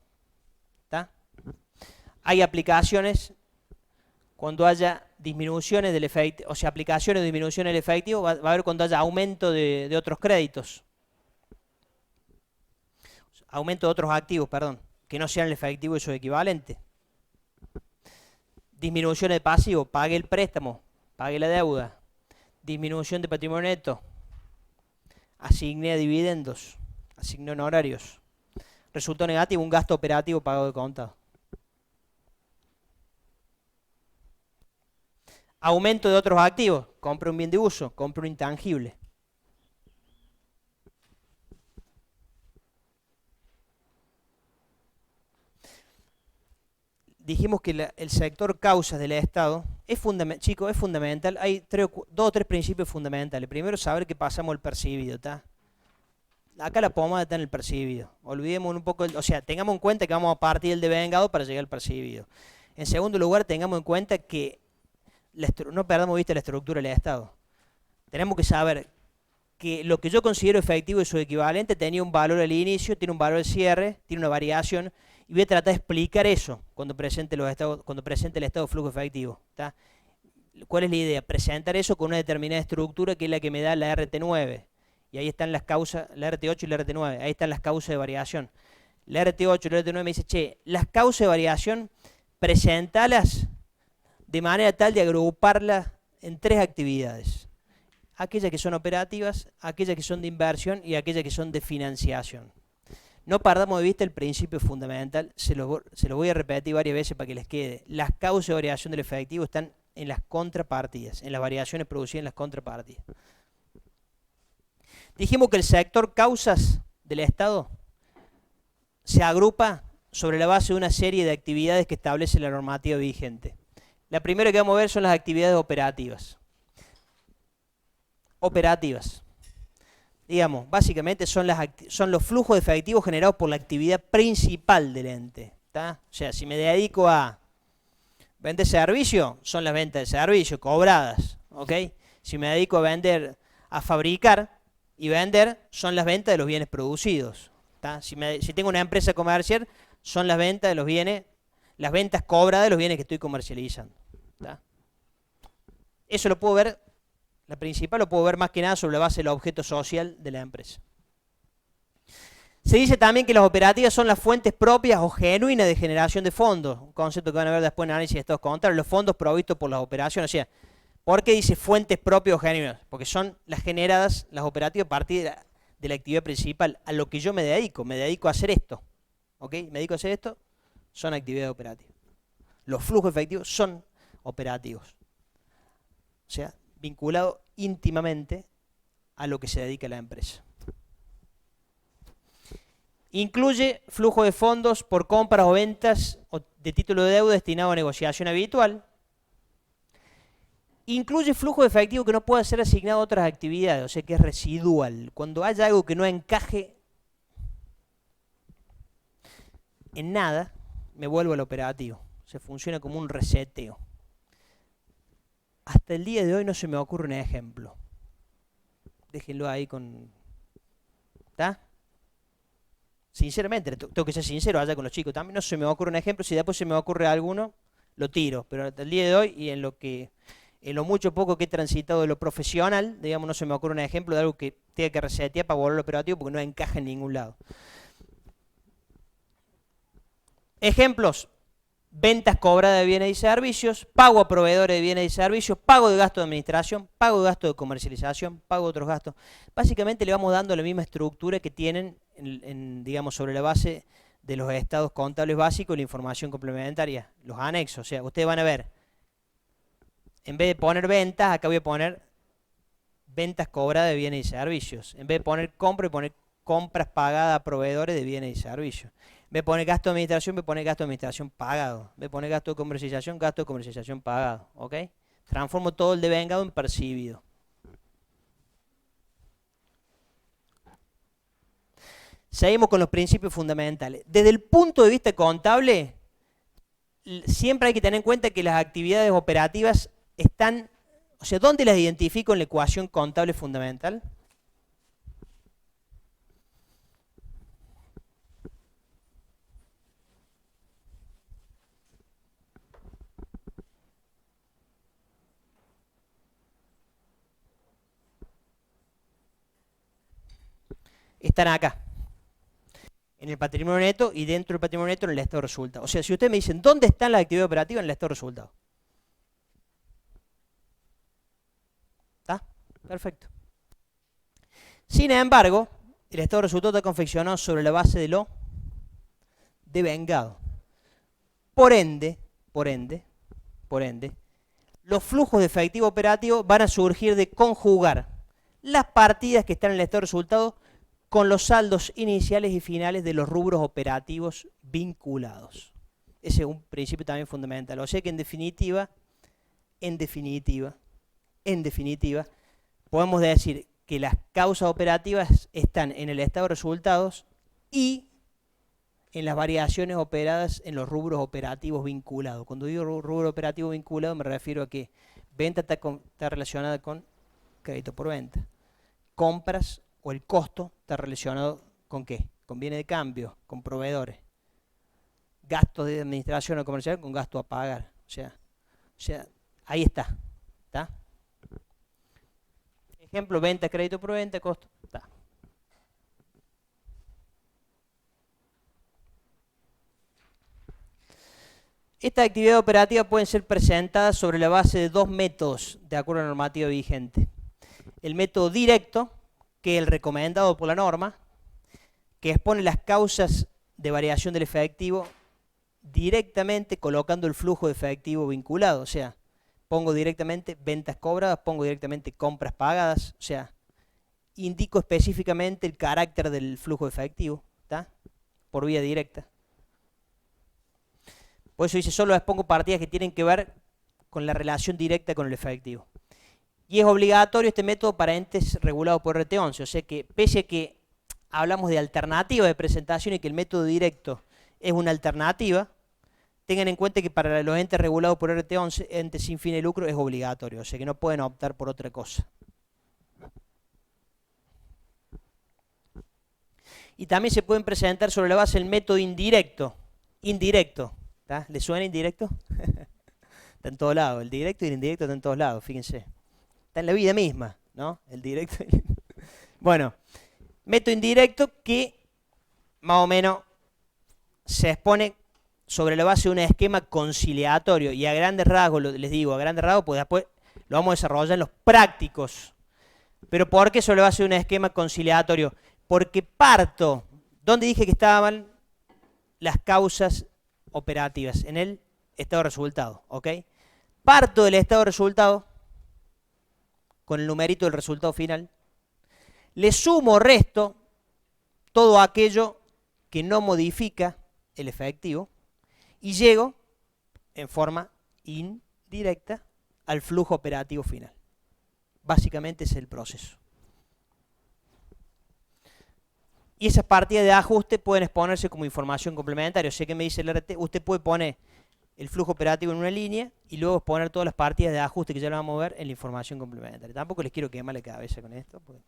[SPEAKER 1] ¿Está? Hay aplicaciones cuando haya disminuciones del efectivo, o sea, aplicaciones de disminuciones del efectivo, va a haber cuando haya aumento de otros créditos. Aumento de otros activos, perdón, que no sean el efectivo y su equivalente. Disminución de pasivo, pague el préstamo, pague la deuda. Disminución de patrimonio neto, asigné dividendos, asigné honorarios. Resultado negativo, un gasto operativo pagado de contado. Aumento de otros activos, compra un bien de uso, compra un intangible. Dijimos que el sector causas del Estado es fundamental, chicos, es fundamental. Hay dos o tres principios fundamentales. Primero, saber que pasamos el percibido, ¿está? Acá la pomada está en el percibido. Olvidemos un poco, o sea, tengamos en cuenta que vamos a partir del devengado para llegar al percibido. En segundo lugar, tengamos en cuenta que no perdamos vista la estructura del Estado. Tenemos que saber que lo que yo considero efectivo y su equivalente tenía un valor al inicio, tiene un valor al cierre, tiene una variación, y voy a tratar de explicar eso cuando presente el estado de flujo efectivo. ¿Tá? ¿Cuál es la idea? Presentar eso con una determinada estructura que es la que me da la RT9. Y ahí están las causas, la RT8 y la RT9, ahí están las causas de variación. La RT8 y la RT9 me dice, che, las causas de variación, presentalas de manera tal de agruparlas en tres actividades. Aquellas que son operativas, aquellas que son de inversión y aquellas que son de financiación. No perdamos de vista el principio fundamental, se lo voy a repetir varias veces para que les quede. Las causas de variación del efectivo están en las contrapartidas, en las variaciones producidas en las contrapartidas. Dijimos que el sector causas del Estado se agrupa sobre la base de una serie de actividades que establece la normativa vigente. La primera que vamos a ver son las actividades operativas. Operativas. Digamos, básicamente son los flujos de efectivo generados por la actividad principal del ente. ¿Tá? O sea, si me dedico a vender servicio, son las ventas de servicio cobradas. ¿Ok? Si me dedico a fabricar y vender, son las ventas de los bienes producidos. ¿Tá? Si tengo una empresa comercial, son las ventas de los bienes, las ventas cobradas de los bienes que estoy comercializando. ¿Tá? Eso lo puedo ver. La principal lo puedo ver más que nada sobre la base del objeto social de la empresa. Se dice también que las operativas son las fuentes propias o genuinas de generación de fondos, un concepto que van a ver después en análisis de estados contables, los fondos provistos por las operaciones. O sea, ¿por qué dice fuentes propias o genuinas? Porque son las generadas, las operativas a partir de la actividad principal, a lo que yo me dedico a hacer esto. ¿Ok? Me dedico a hacer esto, son actividades operativas. Los flujos efectivos son operativos. O sea, vinculado íntimamente a lo que se dedica la empresa. Incluye flujo de fondos por compras o ventas de título de deuda destinado a negociación habitual. Incluye flujo de efectivo que no pueda ser asignado a otras actividades, o sea que es residual. Cuando haya algo que no encaje en nada, me vuelvo al operativo. Se funciona como un reseteo. Hasta el día de hoy no se me ocurre un ejemplo. Déjenlo ahí con... ¿Está? Sinceramente, tengo que ser sincero allá con los chicos. También no se me ocurre un ejemplo. Si después se me ocurre alguno, lo tiro. Pero hasta el día de hoy y en lo mucho poco que he transitado de lo profesional, digamos, no se me ocurre un ejemplo de algo que tenga que resetear para volver al operativo porque no encaja en ningún lado. Ejemplos. Ventas cobradas de bienes y servicios, pago a proveedores de bienes y servicios, pago de gasto de administración, pago de gasto de comercialización, pago de otros gastos. Básicamente le vamos dando la misma estructura que tienen, digamos, sobre la base de los estados contables básicos y la información complementaria, los anexos. O sea, ustedes van a ver, en vez de poner ventas, acá voy a poner ventas cobradas de bienes y servicios. En vez de poner compra, voy a poner compras pagadas a proveedores de bienes y servicios. Me pone gasto de administración, me pone gasto de administración pagado. Me pone gasto de comercialización pagado. ¿Ok? Transformo todo el devengado en percibido. Seguimos con los principios fundamentales. Desde el punto de vista contable, siempre hay que tener en cuenta que las actividades operativas están O sea, ¿dónde las identifico en la ecuación contable fundamental? Están acá, en el patrimonio neto y dentro del patrimonio neto en el estado de resultados. O sea, si ustedes me dicen, ¿dónde está la actividad operativa en el estado de resultados? ¿Está? Perfecto. Sin embargo, el estado de resultados está confeccionado sobre la base de lo devengado. Por ende, los flujos de efectivo operativo van a surgir de conjugar las partidas que están en el estado de resultados con los saldos iniciales y finales de los rubros operativos vinculados. Ese es un principio también fundamental. O sea que en definitiva, podemos decir que las causas operativas están en el estado de resultados y en las variaciones operadas en los rubros operativos vinculados. Cuando digo rubro operativo vinculado me refiero a que venta está relacionada con crédito por venta. Compras o el costo está relacionado con ¿qué? Con bienes de cambio, con proveedores. Gastos de administración o comercial con gasto a pagar. O sea ahí está. ¿Está? Ejemplo, venta, crédito por venta, costo. Está. Estas actividades operativas pueden ser presentadas sobre la base de dos métodos, de acuerdo a la normativa vigente. El método directo, que es el recomendado por la norma, que expone las causas de variación del efectivo directamente colocando el flujo de efectivo vinculado. O sea, pongo directamente ventas cobradas, pongo directamente compras pagadas. O sea, indico específicamente el carácter del flujo de efectivo, ¿está? Por vía directa. Por eso dice, solo expongo partidas que tienen que ver con la relación directa con el efectivo. Y es obligatorio este método para entes regulados por RT11. O sea que, pese a que hablamos de alternativa de presentación y que el método directo es una alternativa, tengan en cuenta que para los entes regulados por RT11, entes sin fin de lucro, es obligatorio. O sea que no pueden optar por otra cosa. Y también se pueden presentar sobre la base del método indirecto. Indirecto. ¿Tá? ¿Les suena indirecto? Está en todos lados. El directo y el indirecto están en todos lados, fíjense. Está en la vida misma, ¿no? El directo. Bueno, método indirecto que más o menos se expone sobre la base de un esquema conciliatorio. Y a grandes rasgos, les digo, a grandes rasgos, pues después lo vamos a desarrollar en los prácticos. ¿Pero por qué sobre la base de un esquema conciliatorio? Porque parto, ¿dónde dije que estaban las causas operativas? En el estado de resultado, ¿ok? Parto del estado de resultado con el numerito del resultado final, le sumo o resto todo aquello que no modifica el efectivo y llego en forma indirecta al flujo operativo final. Básicamente ese es el proceso. Y esas partidas de ajuste pueden exponerse como información complementaria. O sea que me dice el RT, usted puede poner el flujo operativo en una línea y luego poner todas las partidas de ajuste que ya lo vamos a ver en la información complementaria. Tampoco les quiero quemar la cabeza con esto. Pues.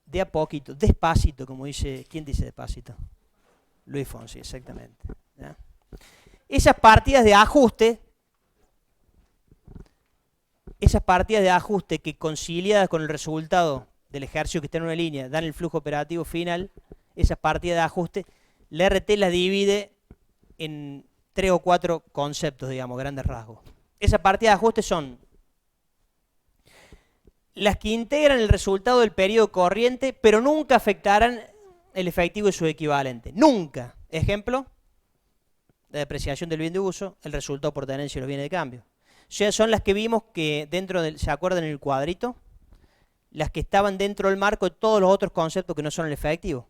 [SPEAKER 1] De a poquito, despacito, como dice, ¿quién dice despacito? Luis Fonsi, exactamente. ¿Ya? Esas partidas de ajuste que conciliadas con el resultado del ejercicio que está en una línea, dan el flujo operativo final, esas partidas de ajuste, la RT las divide en 3 o 4 conceptos, digamos, grandes rasgos. Esas partidas de ajuste son las que integran el resultado del periodo corriente, pero nunca afectarán el efectivo y su equivalente. Nunca. Ejemplo, la depreciación del bien de uso, el resultado por tenencia de los bienes de cambio. O sea, son las que vimos que dentro del, ¿se acuerdan en el cuadrito? Las que estaban dentro del marco de todos los otros conceptos que no son el efectivo,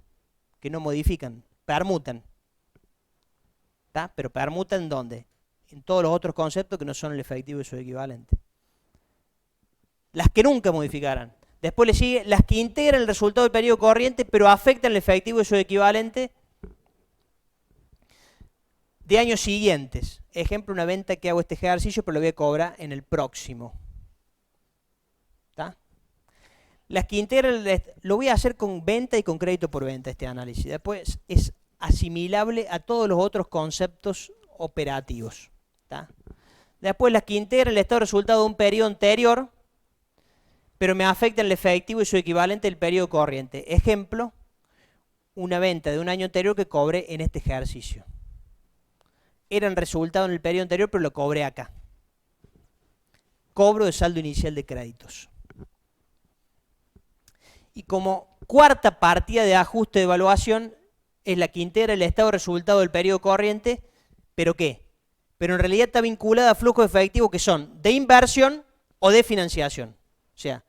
[SPEAKER 1] que no modifican, permutan. ¿Tá? Pero permutan ¿dónde? En todos los otros conceptos que no son el efectivo y su equivalente. Las que nunca modificarán. Después le sigue las que integran el resultado del periodo corriente, pero afectan el efectivo y su equivalente de años siguientes. ejemplo, una venta que hago este ejercicio, pero lo voy a cobrar en el próximo. ¿Está? Las que integran, lo voy a hacer con venta y con crédito por venta, este análisis. Después es asimilable a todos los otros conceptos operativos. ¿Está? Después las que integran el estado de resultado de un periodo anterior, pero me afectan el efectivo y su equivalente del periodo corriente. Ejemplo, una venta de un año anterior que cobré en este ejercicio. Eran resultado en el periodo anterior, pero lo cobré acá. Cobro de saldo inicial de créditos. Y como cuarta partida de ajuste de evaluación es la que integra el estado de resultado del periodo corriente, ¿pero qué? Pero en realidad está vinculada a flujos efectivos que son de inversión o de financiación. O sea,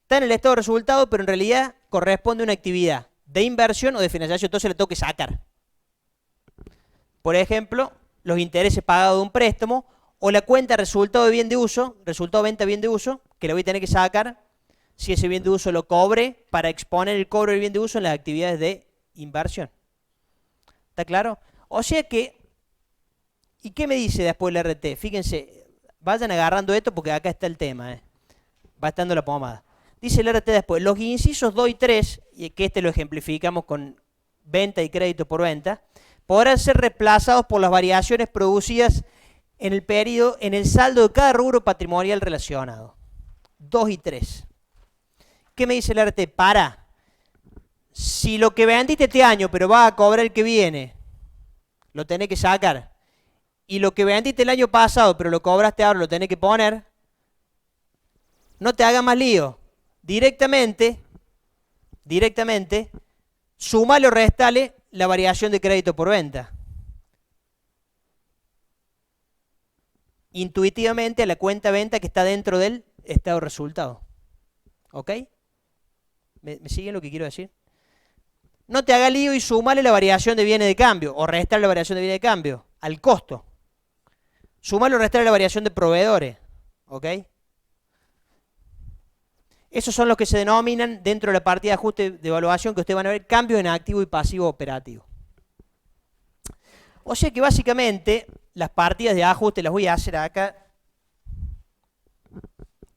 [SPEAKER 1] está en el estado de resultado, pero en realidad corresponde a una actividad de inversión o de financiación, entonces le tengo que sacar. Por ejemplo, los intereses pagados de un préstamo o la cuenta resultado de bien de uso, resultado de venta bien de uso, que le voy a tener que sacar si ese bien de uso lo cobre para exponer el cobro del bien de uso en las actividades de inversión. ¿Está claro? O sea que, ¿y qué me dice después el RT? Fíjense, vayan agarrando esto porque acá está el tema, va estando la pomada. Dice el RT después, los incisos 2 y 3, y que este lo ejemplificamos con venta y crédito por venta, podrán ser reemplazados por las variaciones producidas en el periodo, en el saldo de cada rubro patrimonial relacionado. 2 y 3. ¿Qué me dice el RT? Si lo que vendiste este año, pero vas a cobrar el que viene, lo tenés que sacar, y lo que vendiste el año pasado, pero lo cobraste ahora, lo tenés que poner, no te hagas más lío. Directamente, sumale o restale la variación de crédito por venta. Intuitivamente a la cuenta venta que está dentro del estado de resultado. ¿Ok? ¿Me siguen lo que quiero decir? No te hagas lío y sumale la variación de bienes de cambio, o restale la variación de bienes de cambio, al costo. Sumale o restale la variación de proveedores. ¿Ok? Esos son los que se denominan dentro de la partida de ajuste de evaluación que ustedes van a ver cambios en activo y pasivo operativo. O sea que básicamente las partidas de ajuste las voy a hacer acá.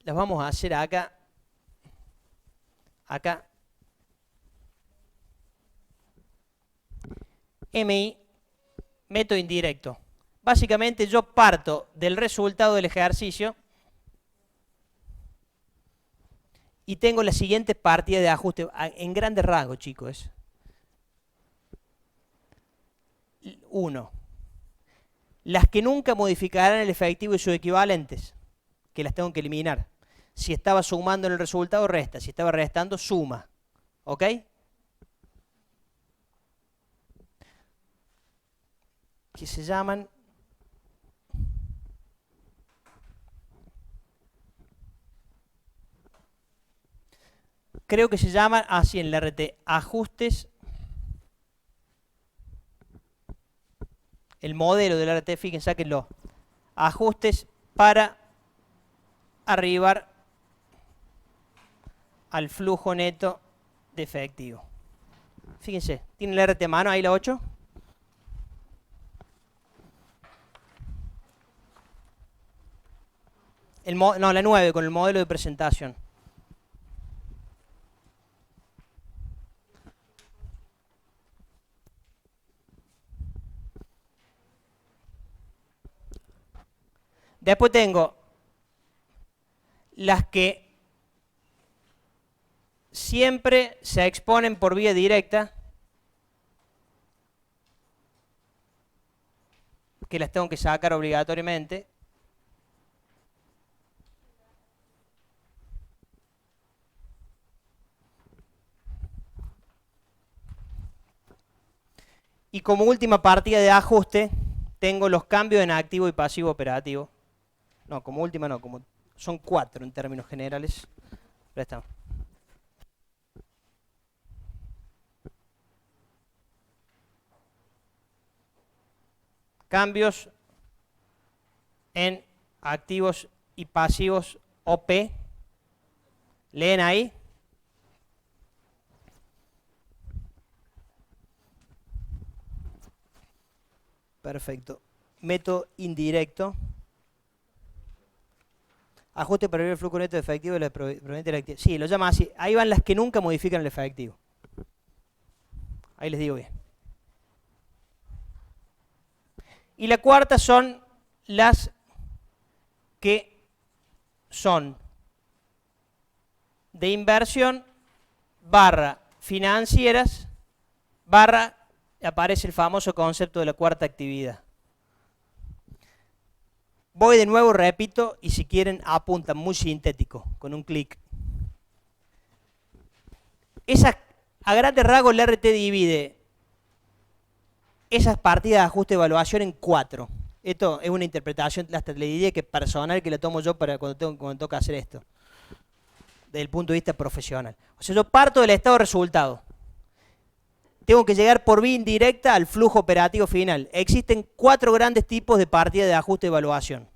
[SPEAKER 1] Las vamos a hacer acá. Acá. MI, método indirecto. Básicamente yo parto del resultado del ejercicio y tengo la siguiente partida de ajuste en grandes rasgos, chicos. 1. Las que nunca modificarán el efectivo y sus equivalentes, que las tengo que eliminar. Si estaba sumando en el resultado, resta. Si estaba restando, suma. ¿Ok? Que se llaman creo que se llaman así en el RT, ajustes. El modelo del RT, fíjense, sáquenlo. Ajustes para arribar al flujo neto de efectivo. Fíjense, tiene el RT a mano, ahí la 8. No, la 9 con el modelo de presentación. Después tengo las que siempre se exponen por vía directa, que las tengo que sacar obligatoriamente. Y como última partida de ajuste, tengo los cambios en activo y pasivo operativo. No, como última no, son 4 en términos generales. Ya está. Cambios en activos y pasivos OP. ¿Leen ahí? Perfecto. método indirecto. Ajuste para ver el flujo neto de efectivo de la proveniente de la actividad. Sí, lo llama así. Ahí van las que nunca modifican el efectivo. Ahí les digo bien. Y la cuarta son las que son de inversión barra financieras barra, aparece el famoso concepto de la cuarta actividad. Voy de nuevo, repito, y si quieren apuntan, muy sintético, con un clic. A grandes rasgos el RT divide esas partidas de ajuste de evaluación en 4. Esto es una interpretación, hasta le diría que personal, que la tomo yo para cuando toca hacer esto, desde el punto de vista profesional. O sea, yo parto del estado de resultado. Tengo que llegar por vía indirecta al flujo operativo final. Existen 4 grandes tipos de partidas de ajuste de evaluación.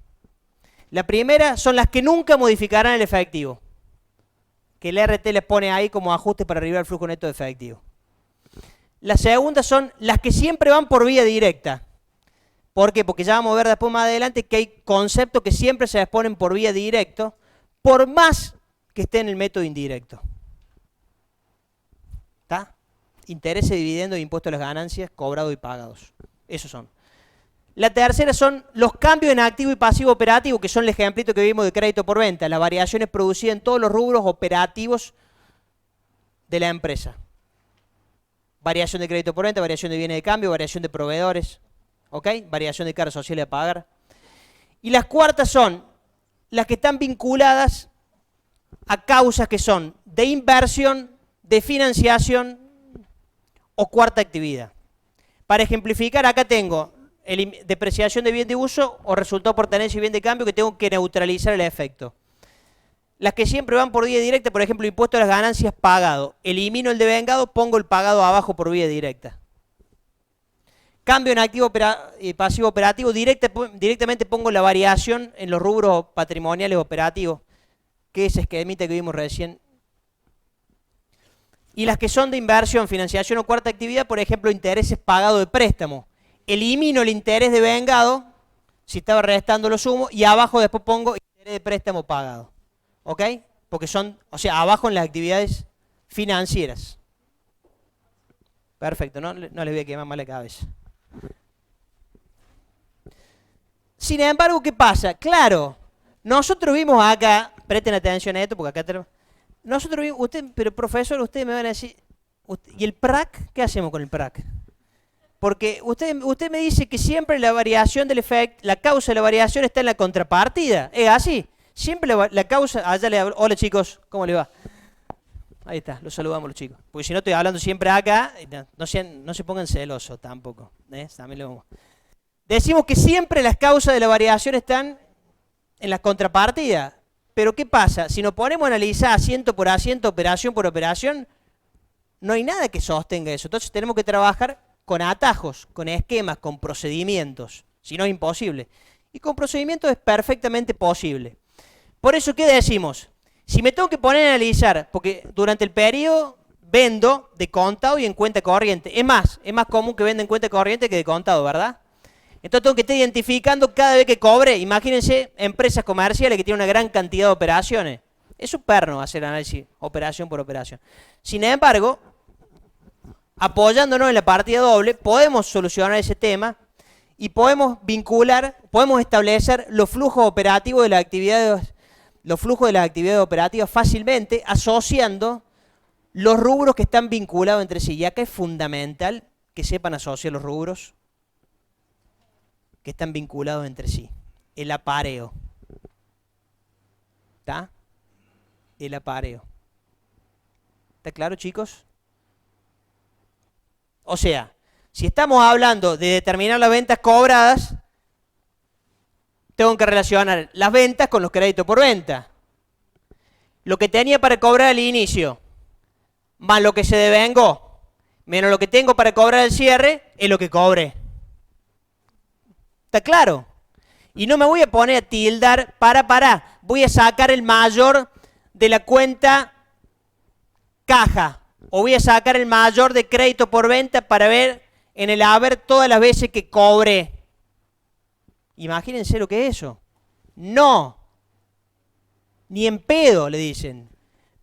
[SPEAKER 1] La primera son las que nunca modificarán el efectivo, que el RT les pone ahí como ajuste para arribar el flujo neto de efectivo. La segunda son las que siempre van por vía directa. ¿Por qué? Porque ya vamos a ver después más adelante que hay conceptos que siempre se exponen por vía directa, por más que esté en el método indirecto. ¿Está? Intereses, dividendos, impuestos a las ganancias, cobrados y pagados. Esos son. La tercera son los cambios en activo y pasivo operativo, que son el ejemplito que vimos de crédito por venta, las variaciones producidas en todos los rubros operativos de la empresa. Variación de crédito por venta, variación de bienes de cambio, variación de proveedores, ¿ok? Variación de cargas sociales a pagar. Y las cuartas son las que están vinculadas a causas que son de inversión, de financiación o cuarta actividad. Para ejemplificar, acá tengo depreciación de bien de uso o resultado por tenencia y bien de cambio que tengo que neutralizar el efecto. Las que siempre van por vía directa, por ejemplo, impuesto a las ganancias pagado. Elimino el devengado, pongo el pagado abajo por vía directa. Cambio en activo y pasivo operativo, directamente pongo la variación en los rubros patrimoniales operativos, que es ese esquemita que vimos recién. Y las que son de inversión, financiación o cuarta actividad, por ejemplo, intereses pagados de préstamo. Elimino el interés devengado, si estaba restando lo sumo, y abajo después pongo interés de préstamo pagado. ¿Ok? Porque son, o sea, abajo en las actividades financieras. Perfecto, no les voy a quemar más la cabeza. Sin embargo, ¿qué pasa? Claro, nosotros vimos acá, presten atención a esto, porque acá tenemos... Nosotros vimos, pero profesor, ustedes me van a decir, ¿y el PRAC? ¿Qué hacemos con el PRAC? Porque usted me dice que siempre la variación del efecto, la causa de la variación está en la contrapartida. ¿Es así? Siempre la causa... Allá le hablo. Hola chicos, ¿cómo le va? Ahí está, los saludamos los chicos. Porque si no estoy hablando siempre acá, no se pongan celosos tampoco. También lo vamos. Decimos que siempre las causas de la variación están en las contrapartidas. Pero ¿qué pasa? Si nos ponemos a analizar asiento por asiento, operación por operación, no hay nada que sostenga eso. Entonces tenemos que trabajar con atajos, con esquemas, con procedimientos. Si no es imposible. Y con procedimientos es perfectamente posible. Por eso, ¿qué decimos? Si me tengo que poner a analizar, porque durante el periodo vendo de contado y en cuenta corriente. Es más común que venda en cuenta corriente que de contado, ¿verdad? Entonces tengo que estar identificando cada vez que cobre. Imagínense empresas comerciales que tienen una gran cantidad de operaciones. Es un perno hacer análisis operación por operación. Sin embargo, apoyándonos en la partida doble, podemos solucionar ese tema y podemos vincular, podemos establecer los flujos operativos de las actividades, los flujos de las actividades operativas fácilmente asociando los rubros que están vinculados entre sí. Y acá es fundamental que sepan asociar los rubros que están vinculados entre sí. El apareo. ¿Está? El apareo. ¿Está claro, chicos? O sea, si estamos hablando de determinar las ventas cobradas, tengo que relacionar las ventas con los créditos por venta. Lo que tenía para cobrar al inicio, más lo que se devengó, menos lo que tengo para cobrar al cierre, es lo que cobré. ¿Está claro? Y no me voy a poner a tildar, voy a sacar el mayor de la cuenta caja, o voy a sacar el mayor de crédito por venta para ver en el haber todas las veces que cobré. Imagínense lo que es eso. No. Ni en pedo, le dicen.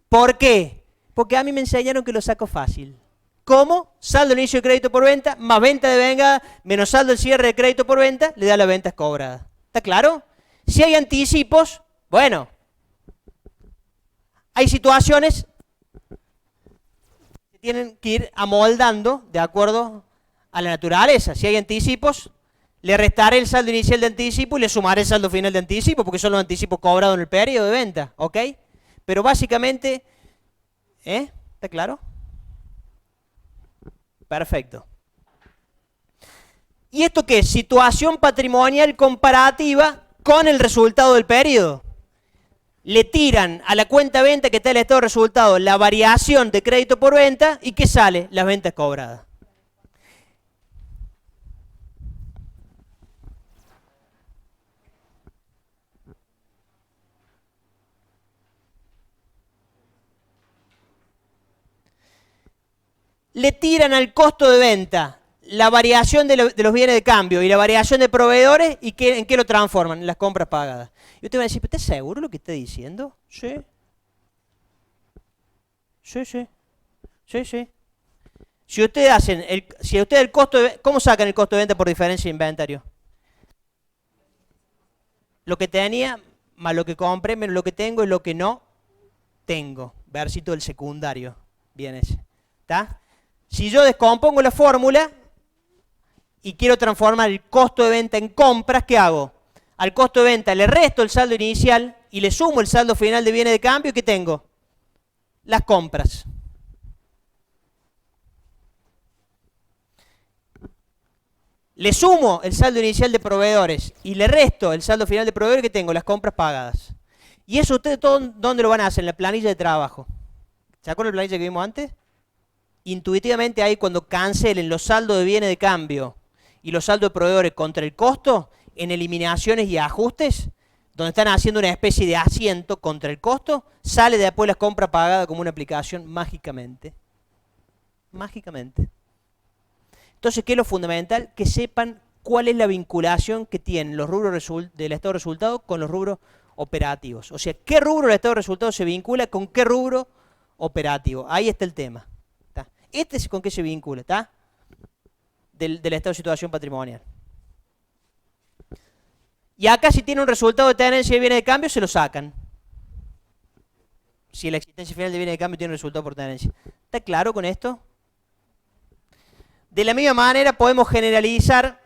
[SPEAKER 1] ¿Por qué? Porque a mí me enseñaron que lo saco fácil. ¿Cómo? Saldo de inicio de crédito por venta, más venta de vengada, menos saldo del cierre de crédito por venta, le da las ventas cobradas. ¿Está claro? Si hay anticipos, bueno, hay situaciones que tienen que ir amoldando de acuerdo a la naturaleza. Si hay anticipos, le restaré el saldo inicial de anticipo y le sumaré el saldo final de anticipo, porque son los anticipos cobrados en el periodo de venta, ¿ok? Pero básicamente, ¿está claro? Perfecto. ¿Y esto qué es? Situación patrimonial comparativa con el resultado del periodo. Le tiran a la cuenta venta que está en el estado de resultado la variación de crédito por venta y ¿qué sale? Las ventas cobradas. Le tiran al costo de venta la variación de los bienes de cambio y la variación de proveedores y ¿en qué lo transforman? En las compras pagadas. Y usted va a decir, ¿estás seguro lo que está diciendo? Sí. Sí, sí. Sí, sí. Si ustedes hacen el costo de, ¿cómo sacan el costo de venta por diferencia de inventario? Lo que tenía más lo que compré menos lo que tengo y lo que no tengo. Versito del secundario. Bien ese. ¿Está? Si yo descompongo la fórmula y quiero transformar el costo de venta en compras, ¿qué hago? Al costo de venta le resto el saldo inicial y le sumo el saldo final de bienes de cambio. ¿Qué tengo? Las compras. Le sumo el saldo inicial de proveedores y le resto el saldo final de proveedores. ¿Qué tengo? Las compras pagadas. Y eso ustedes todo, ¿dónde lo van a hacer? En la planilla de trabajo. ¿Se acuerdan de la planilla que vimos antes? Intuitivamente ahí cuando cancelen los saldos de bienes de cambio y los saldos de proveedores contra el costo, en eliminaciones y ajustes, donde están haciendo una especie de asiento contra el costo, sale después la compra pagada como una aplicación mágicamente. Mágicamente. Entonces, ¿qué es lo fundamental? Que sepan cuál es la vinculación que tienen los rubros del estado de resultado con los rubros operativos. O sea, ¿qué rubro del estado de resultado se vincula con qué rubro operativo? Ahí está el tema. ¿Está? Este es con qué se vincula, ¿está? Del estado de situación patrimonial. Y acá si tiene un resultado de tenencia de bienes de cambio, se lo sacan. Si la existencia final de bienes de cambio tiene un resultado por tenencia. ¿Está claro con esto? De la misma manera podemos generalizar.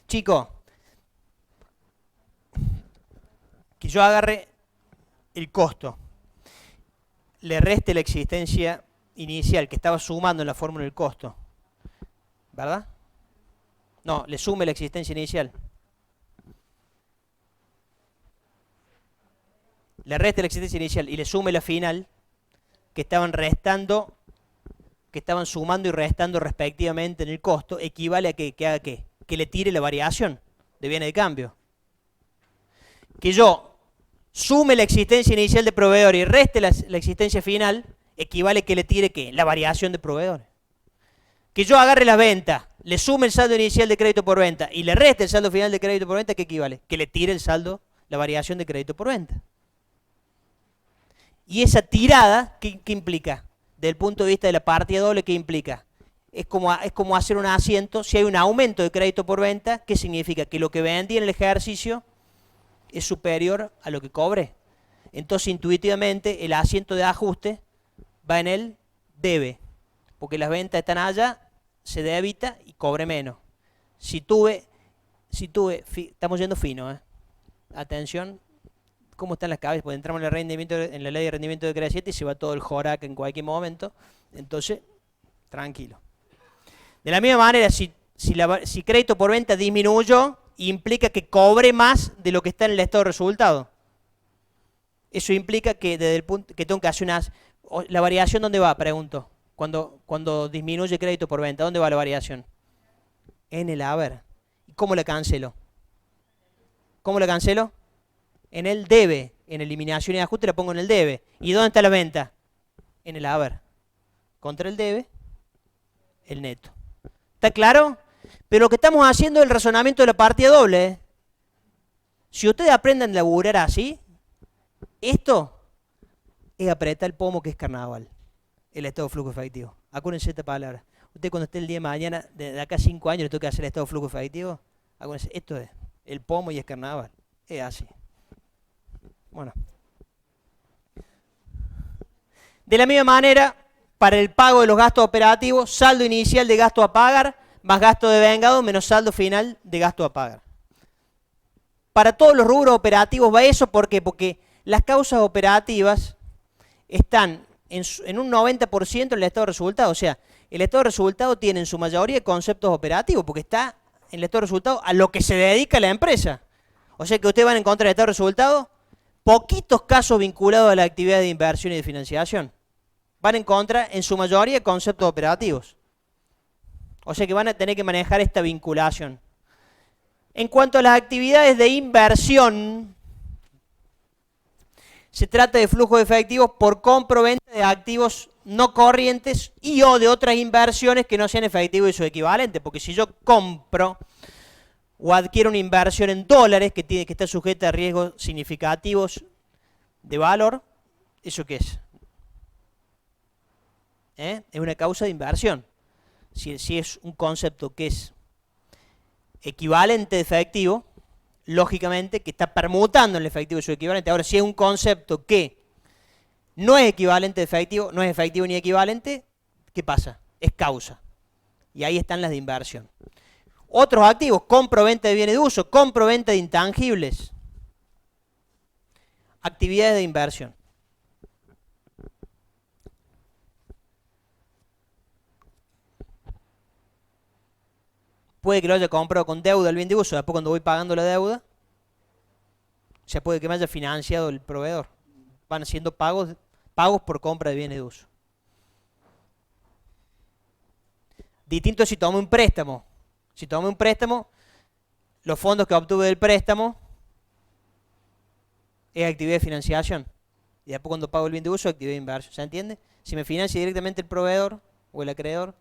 [SPEAKER 1] Chicos, que yo agarre el costo, le reste la existencia inicial que estaba sumando en la fórmula del costo, ¿verdad? No, le sume la existencia inicial. Le reste la existencia inicial y le sume la final que estaban restando, que estaban sumando y restando respectivamente en el costo, equivale a que haga qué? Que le tire la variación de bienes de cambio. Que yo sume la existencia inicial de proveedor y reste la existencia final, equivale a que le tire ¿qué? La variación de proveedores. Que yo agarre la venta, le sume el saldo inicial de crédito por venta y le reste el saldo final de crédito por venta, ¿qué equivale? Que le tire el saldo, la variación de crédito por venta. Y esa tirada, ¿qué implica? Desde el punto de vista de la partida doble, ¿qué implica? Es como hacer un asiento. Si hay un aumento de crédito por venta, ¿qué significa? Que lo que vendí en el ejercicio es superior a lo que cobré. Entonces, intuitivamente, el asiento de ajuste va en el debe. Porque las ventas están allá, se debita y cobre menos. Estamos yendo fino, Atención. ¿Cómo están las cabezas? Porque entramos en la ley de rendimiento de crédito y se va todo el jorac en cualquier momento. Entonces, tranquilo. De la misma manera, si crédito por venta disminuyó, implica que cobre más de lo que está en el estado de resultado. Eso implica que desde el punto que tengo que hacer la variación, ¿dónde va? Pregunto. Cuando disminuye crédito por venta, ¿dónde va la variación? En el haber. ¿Y cómo la cancelo? ¿Cómo la cancelo? En el debe. En eliminación y ajuste la pongo en el debe. ¿Y dónde está la venta? En el haber. Contra el debe, el neto. ¿Está claro? Pero lo que estamos haciendo es el razonamiento de la partida doble, ¿eh? Si ustedes aprenden a laburar así, esto es apretar el pomo, que es carnaval, el estado de flujo efectivo. Acuérdense de esta palabra. Usted cuando esté el día de mañana, de acá a 5 años, le toca hacer el estado de flujo efectivo, acuérdense, esto es el pomo y es carnaval. Es así. Bueno. De la misma manera, para el pago de los gastos operativos, saldo inicial de gasto a pagar, más gasto de vengado, menos saldo final de gasto a pagar. Para todos los rubros operativos va eso, ¿por qué? Porque las causas operativas están en un 90% en el estado de resultado. O sea, el estado de resultado tiene en su mayoría conceptos operativos, porque está en el estado de resultado a lo que se dedica la empresa. O sea que ustedes van a encontrar en el estado de resultado poquitos casos vinculados a la actividad de inversión y de financiación. Van a encontrar en su mayoría conceptos operativos. O sea que van a tener que manejar esta vinculación. En cuanto a las actividades de inversión, se trata de flujo de efectivos por compra o venta de activos no corrientes y o de otras inversiones que no sean efectivos y su equivalente. Porque si yo compro o adquiero una inversión en dólares que está sujeta a riesgos significativos de valor, ¿eso qué es? Es una causa de inversión. Si es un concepto que es equivalente de efectivo, lógicamente que está permutando en el efectivo y su equivalente. Ahora, si es un concepto que no es equivalente de efectivo, no es efectivo ni equivalente, ¿qué pasa? Es causa. Y ahí están las de inversión. Otros activos, compra o venta de bienes de uso, compra o venta de intangibles. Actividades de inversión. Puede que lo haya comprado con deuda el bien de uso, después cuando voy pagando la deuda, o sea, puede que me haya financiado el proveedor. Van haciendo pagos por compra de bienes de uso. Distinto si tomo un préstamo. Si tomo un préstamo, los fondos que obtuve del préstamo es actividad de financiación. Y después cuando pago el bien de uso, actividad de inversión. ¿Se entiende? Si me financia directamente el proveedor o el acreedor,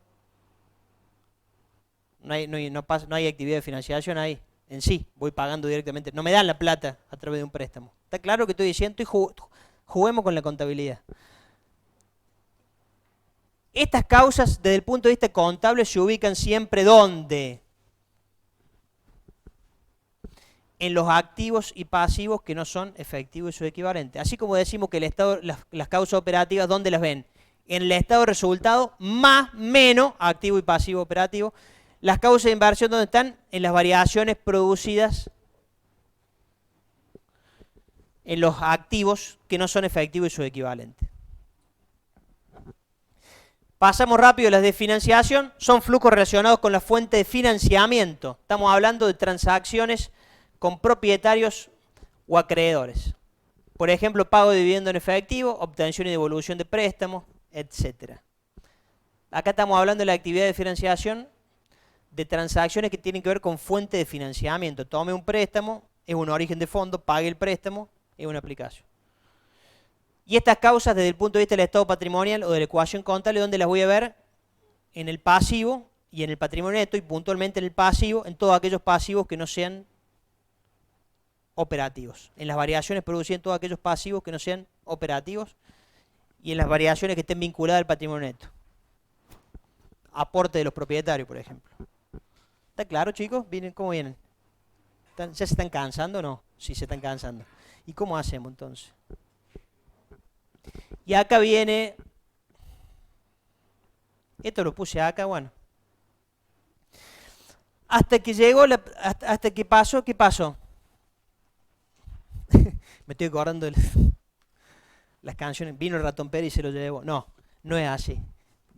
[SPEAKER 1] no hay actividad de financiación ahí. En sí, voy pagando directamente. No me dan la plata a través de un préstamo. ¿Está claro lo que estoy diciendo? Y juguemos con la contabilidad. Estas causas, desde el punto de vista contable, se ubican siempre ¿dónde? En los activos y pasivos que no son efectivos y su equivalente. Así como decimos que el estado, las causas operativas, ¿dónde las ven? En el estado de resultado, más, menos, activo y pasivo operativo. Las causas de inversión, ¿dónde están? En las variaciones producidas en los activos que no son efectivos y su equivalente. Pasamos rápido a las de financiación. Son flujos relacionados con la fuente de financiamiento. Estamos hablando de transacciones con propietarios o acreedores. Por ejemplo, pago de dividendo en efectivo, obtención y devolución de préstamos, etc. Acá estamos hablando de la actividad de financiación de transacciones que tienen que ver con fuente de financiamiento. Tome un préstamo, es un origen de fondo, pague el préstamo, es una aplicación. Y estas causas desde el punto de vista del estado patrimonial o de la ecuación contable, ¿dónde las voy a ver? En el pasivo y en el patrimonio neto, y puntualmente en el pasivo, en todos aquellos pasivos que no sean operativos. En las variaciones producidas en todos aquellos pasivos que no sean operativos y en las variaciones que estén vinculadas al patrimonio neto. Aporte de los propietarios, por ejemplo. ¿Está claro, chicos? ¿Cómo vienen? ¿Ya se están cansando o no? Sí, se están cansando. ¿Y cómo hacemos entonces? Y acá viene, esto lo puse acá, bueno. Hasta que llegó, hasta que pasó, ¿qué pasó? Me estoy acordando de las canciones. Vino el ratón Pérez y se lo llevó. No, no es así.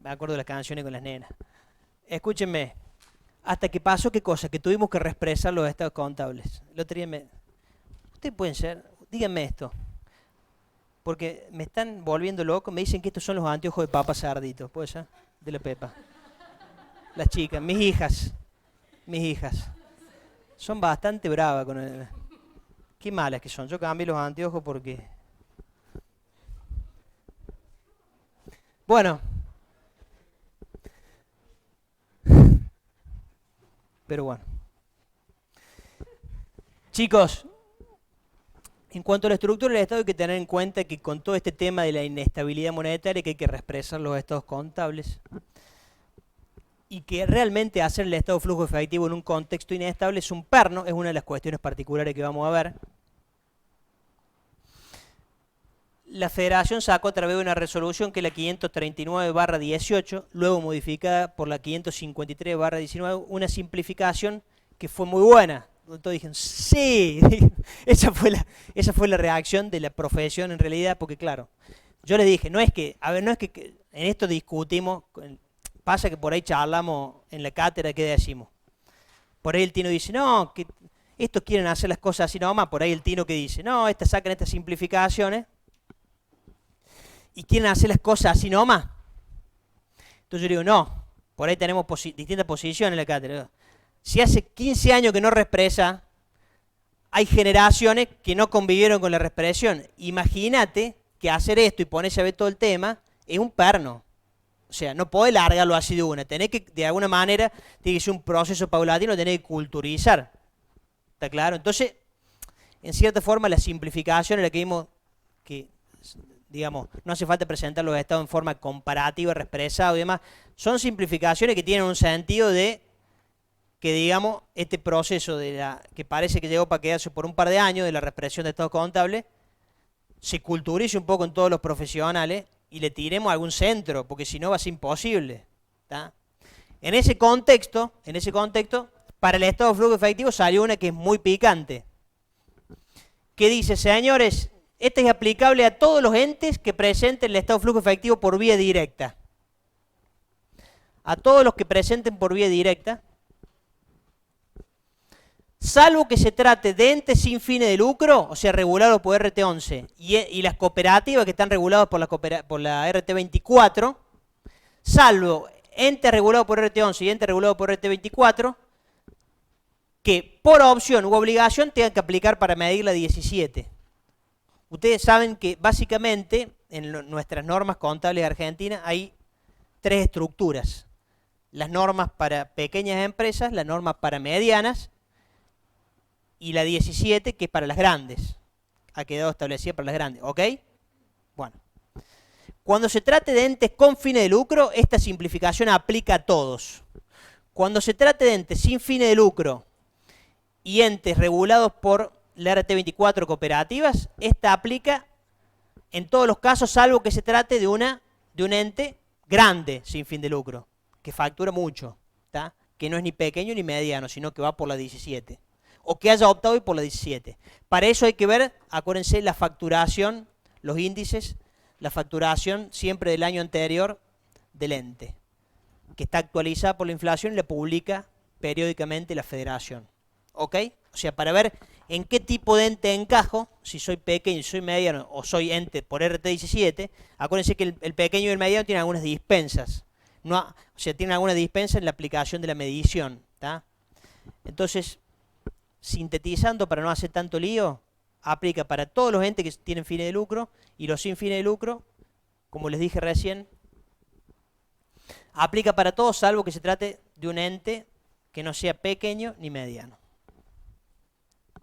[SPEAKER 1] Me acuerdo de las canciones con las nenas. Escúchenme. Hasta que pasó, ¿qué cosa? Que tuvimos que reexpresar los estados contables. Ustedes pueden ser, díganme esto. Porque me están volviendo loco. Me dicen que estos son los anteojos de Papa Sardito. ¿Puede ser? De la Pepa. Las chicas, mis hijas. Mis hijas. Son bastante bravas con el... Qué malas que son. Yo cambié los anteojos porque... Bueno. Pero bueno. Chicos, en cuanto a la estructura del Estado hay que tener en cuenta que con todo este tema de la inestabilidad monetaria que hay que reexpresar los estados contables y que realmente hacer el estado de flujo efectivo en un contexto inestable es un perno, es una de las cuestiones particulares que vamos a ver. La Federación sacó a través de una resolución que es la 539/18, luego modificada por la 553/19, una simplificación que fue muy buena. Todos dijeron, sí, esa fue la reacción de la profesión en realidad, porque claro, yo les dije, no es que en esto discutimos, pasa que por ahí charlamos en la cátedra, ¿qué decimos? Por ahí el Tino dice, no, que estos quieren hacer las cosas así nomás, por ahí el Tino que dice, no, sacan estas simplificaciones y quieren hacer las cosas así nomás. Entonces yo digo, no, por ahí tenemos distintas posiciones en la cátedra. Si hace 15 años que no reexpresa, hay generaciones que no convivieron con la reexpresión. Imagínate que hacer esto y ponerse a ver todo el tema es un perno. O sea, no podés largarlo así de una. Tenés que, de alguna manera, tiene que ser un proceso paulatino, tenés que culturizar. ¿Está claro? Entonces, en cierta forma, la simplificación en la que vimos que, digamos, no hace falta presentar los estados en forma comparativa, reexpresado y demás, son simplificaciones que tienen un sentido de que, digamos, este proceso que parece que llegó para quedarse por un par de años de la reexpresión de estados contables, se culturice un poco en todos los profesionales y le tiremos a algún centro, porque si no va a ser imposible. ¿Tá? En ese contexto, para el estado de flujo efectivo salió una que es muy picante, que dice, señores, este es aplicable a todos los entes que presenten el estado de flujo efectivo por vía directa. A todos los que presenten por vía directa, salvo que se trate de entes sin fines de lucro, o sea, regulados por RT11, y las cooperativas que están reguladas por la RT24, salvo entes regulados por RT11 y entes regulados por RT24, que por opción u obligación tengan que aplicar para medir la 17. Ustedes saben que básicamente en nuestras normas contables de Argentina hay tres estructuras. Las normas para pequeñas empresas, las normas para medianas, y la 17, que es para las grandes. Ha quedado establecida para las grandes, ¿ok? Bueno. Cuando se trate de entes con fines de lucro, esta simplificación aplica a todos. Cuando se trate de entes sin fines de lucro y entes regulados por la RT24 cooperativas, esta aplica en todos los casos, salvo que se trate de un ente grande sin fin de lucro, que factura mucho, ¿tá? Que no es ni pequeño ni mediano, sino que va por la 17. O que haya optado y por la 17. Para eso hay que ver, acuérdense, la facturación, los índices, la facturación siempre del año anterior del ente, que está actualizada por la inflación y la publica periódicamente la Federación. ¿Ok? O sea, para ver en qué tipo de ente encajo, si soy pequeño, si soy mediano o soy ente por RT17, acuérdense que el pequeño y el mediano tienen algunas dispensas. No, o sea, tienen alguna dispensa en la aplicación de la medición. ¿Tá? Entonces, sintetizando para no hacer tanto lío, aplica para todos los entes que tienen fines de lucro y los sin fines de lucro, como les dije recién, aplica para todos salvo que se trate de un ente que no sea pequeño ni mediano.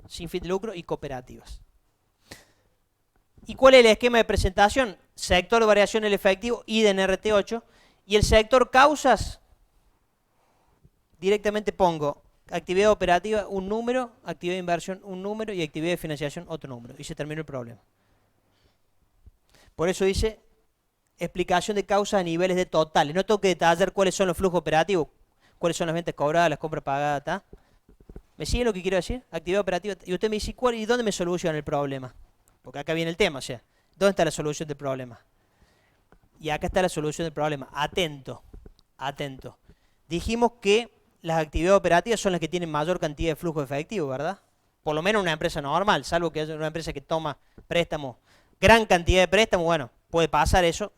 [SPEAKER 1] Sin fin de lucro y cooperativas. ¿Y cuál es el esquema de presentación? Sector de variación del efectivo, IDA en RT8, y el sector causas, directamente pongo actividad operativa, un número, actividad de inversión, un número, y actividad de financiación, otro número. Y se terminó el problema. Por eso dice, explicación de causas a niveles de totales. No tengo que detallar cuáles son los flujos operativos, cuáles son las ventas cobradas, las compras pagadas, ¿está? ¿Me sigue lo que quiero decir? Actividad operativa. Y usted me dice, ¿y dónde me soluciona el problema? Porque acá viene el tema, o sea, ¿dónde está la solución del problema? Y acá está la solución del problema. Atento, atento. Dijimos que las actividades operativas son las que tienen mayor cantidad de flujo efectivo, ¿verdad? Por lo menos una empresa normal, salvo que haya una empresa que toma préstamos, gran cantidad de préstamos, bueno, puede pasar eso,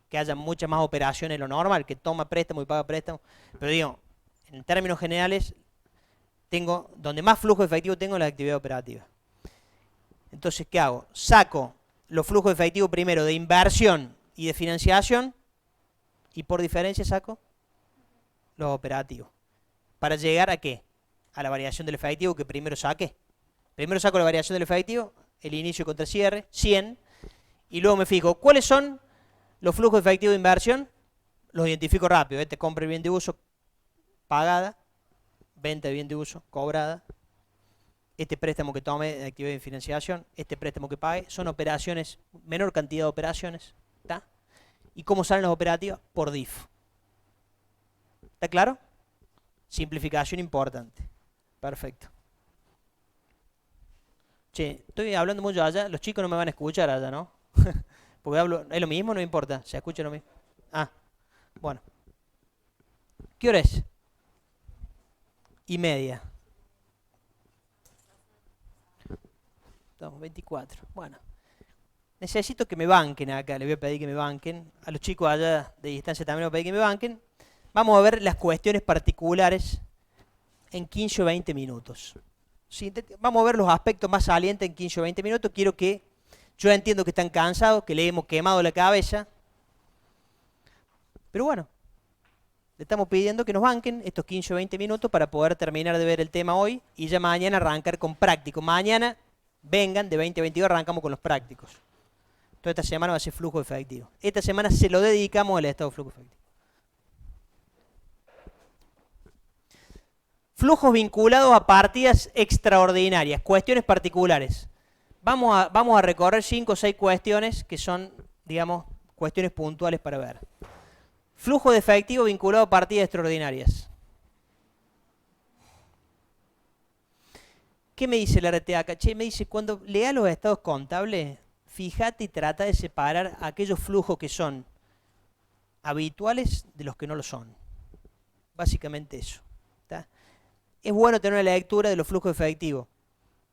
[SPEAKER 1] que haya muchas más operaciones de lo normal, que toma préstamo y paga préstamo. Pero digo, en términos generales, donde más flujo efectivo tengo, la actividad operativa. Entonces, ¿qué hago? Saco los flujos efectivos primero de inversión y de financiación, y por diferencia saco los operativos. ¿Para llegar a qué? a la variación del efectivo que primero saqué. Primero saco la variación del efectivo, el inicio contra el cierre, 100, y luego me fijo, ¿cuáles son los flujos de efectivo de inversión? Los identifico rápido, este compra de bien de uso, pagada, venta de bien de uso, cobrada, este préstamo que tome de actividad de financiación, este préstamo que pague, son operaciones, menor cantidad de operaciones, ¿está? ¿Y cómo salen las operativas? Por DIF. ¿Está claro? Simplificación importante. Perfecto. Che, estoy hablando mucho allá, los chicos no me van a escuchar allá, ¿no? Porque hablo, ¿es lo mismo? No importa, se escucha lo mismo. Ah, bueno. ¿Qué hora es? 1:30. Estamos 24. Bueno. Necesito que me banquen acá, le voy a pedir que me banquen. A los chicos allá de distancia también les voy a pedir que me banquen. Vamos a ver las cuestiones particulares en 15 o 20 minutos. ¿Sí? Vamos a ver los aspectos más salientes en 15 o 20 minutos. Quiero que, yo entiendo que están cansados, que le hemos quemado la cabeza. Pero bueno, le estamos pidiendo que nos banquen estos 15 o 20 minutos para poder terminar de ver el tema hoy y ya mañana arrancar con prácticos. Mañana vengan, de 20 a 22 arrancamos con los prácticos. Toda esta semana va a ser flujo efectivo. Esta semana se lo dedicamos al estado de flujo efectivo. Flujos vinculados a partidas extraordinarias, cuestiones particulares. Vamos a recorrer 5 o 6 cuestiones que son, digamos, cuestiones puntuales para ver. Flujo de efectivo vinculado a partidas extraordinarias. ¿Qué me dice la RTA? Che, me dice, cuando lea los estados contables, fíjate y trata de separar aquellos flujos que son habituales de los que no lo son. Básicamente eso. ¿Está? Es bueno tener una lectura de los flujos efectivos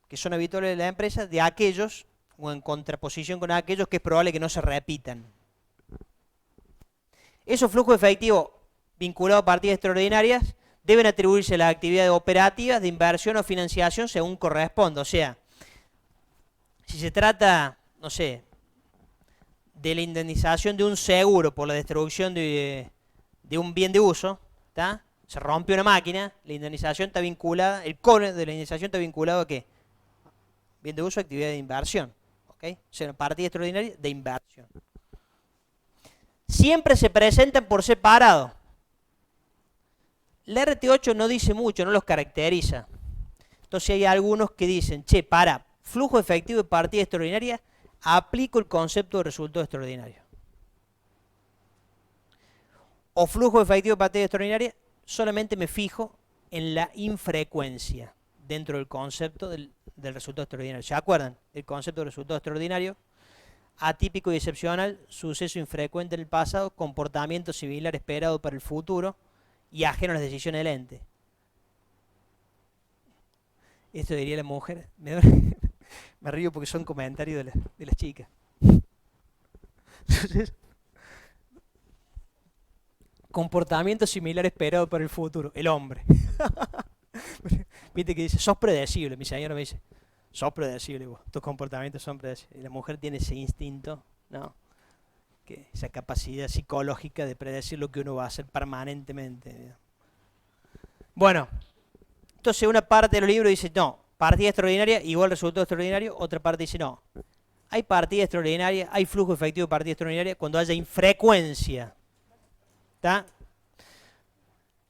[SPEAKER 1] que son habituales de la empresa, de aquellos, o en contraposición con aquellos que es probable que no se repitan. Esos flujos efectivos vinculados a partidas extraordinarias deben atribuirse a las actividades operativas de inversión o financiación según corresponda. O sea, si se trata, no sé, de la indemnización de un seguro por la destrucción de un bien de uso, ¿está? Se rompe una máquina, la indemnización está vinculada, el cobre de la indemnización está vinculado a ¿qué? Bien de uso, actividad de inversión. ¿Okay? O sea, una partida extraordinaria de inversión. Siempre se presentan por separado. La RT8 no dice mucho, no los caracteriza. Entonces hay algunos que dicen, che, para flujo efectivo de partida extraordinaria, aplico el concepto de resultado extraordinario. O flujo efectivo de partida extraordinaria, solamente me fijo en la infrecuencia dentro del concepto del resultado extraordinario. ¿Se acuerdan? El concepto de resultado extraordinario, atípico y excepcional, suceso infrecuente en el pasado, comportamiento similar esperado para el futuro y ajeno a las decisiones del ente. Esto diría la mujer. Me río porque son comentarios de las chicas. Comportamiento similar esperado para el futuro. El hombre. Viste que dice, sos predecible. Mi señora me dice, sos predecible vos. Tus comportamientos son predecibles. Y la mujer tiene ese instinto, ¿no? Esa capacidad psicológica de predecir lo que uno va a hacer permanentemente. Bueno, entonces una parte de los libros dice, no, partida extraordinaria igual resultado extraordinario. Otra parte dice, no, hay partida extraordinaria, hay flujo efectivo de partida extraordinaria cuando haya infrecuencia. ¿Está?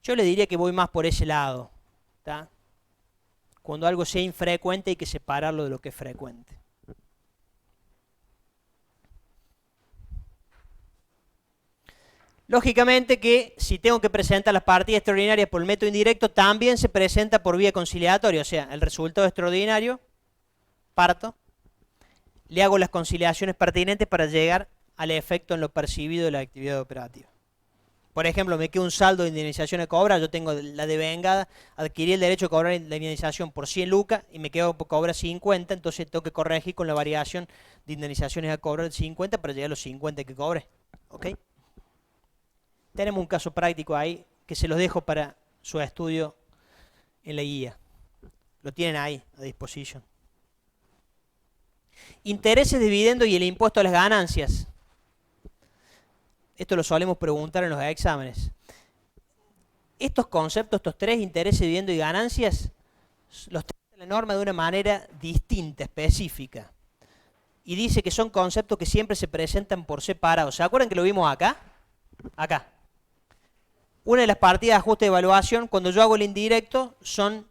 [SPEAKER 1] Yo le diría que voy más por ese lado. ¿Está? Cuando algo sea infrecuente hay que separarlo de lo que es frecuente. Lógicamente que si tengo que presentar las partidas extraordinarias por el método indirecto, también se presenta por vía conciliatoria, o sea, el resultado extraordinario, parto, le hago las conciliaciones pertinentes para llegar al efecto en lo percibido de la actividad operativa. Por ejemplo, me queda un saldo de indemnización a cobrar, yo tengo la devengada, adquirí el derecho a cobrar la indemnización por 100 lucas y me quedo por cobrar 50, entonces tengo que corregir con la variación de indemnizaciones a cobrar de 50 para llegar a los 50 que cobré. ¿Ok? Tenemos un caso práctico ahí que se los dejo para su estudio en la guía. Lo tienen ahí a disposición. Intereses, dividendos y el impuesto a las ganancias. Esto lo solemos preguntar en los exámenes. Estos conceptos, estos tres, intereses, dividendos y ganancias, los trata la norma de una manera distinta, específica. Y dice que son conceptos que siempre se presentan por separado. ¿Se acuerdan que lo vimos acá? Acá. Una de las partidas de ajuste de evaluación, cuando yo hago el indirecto, son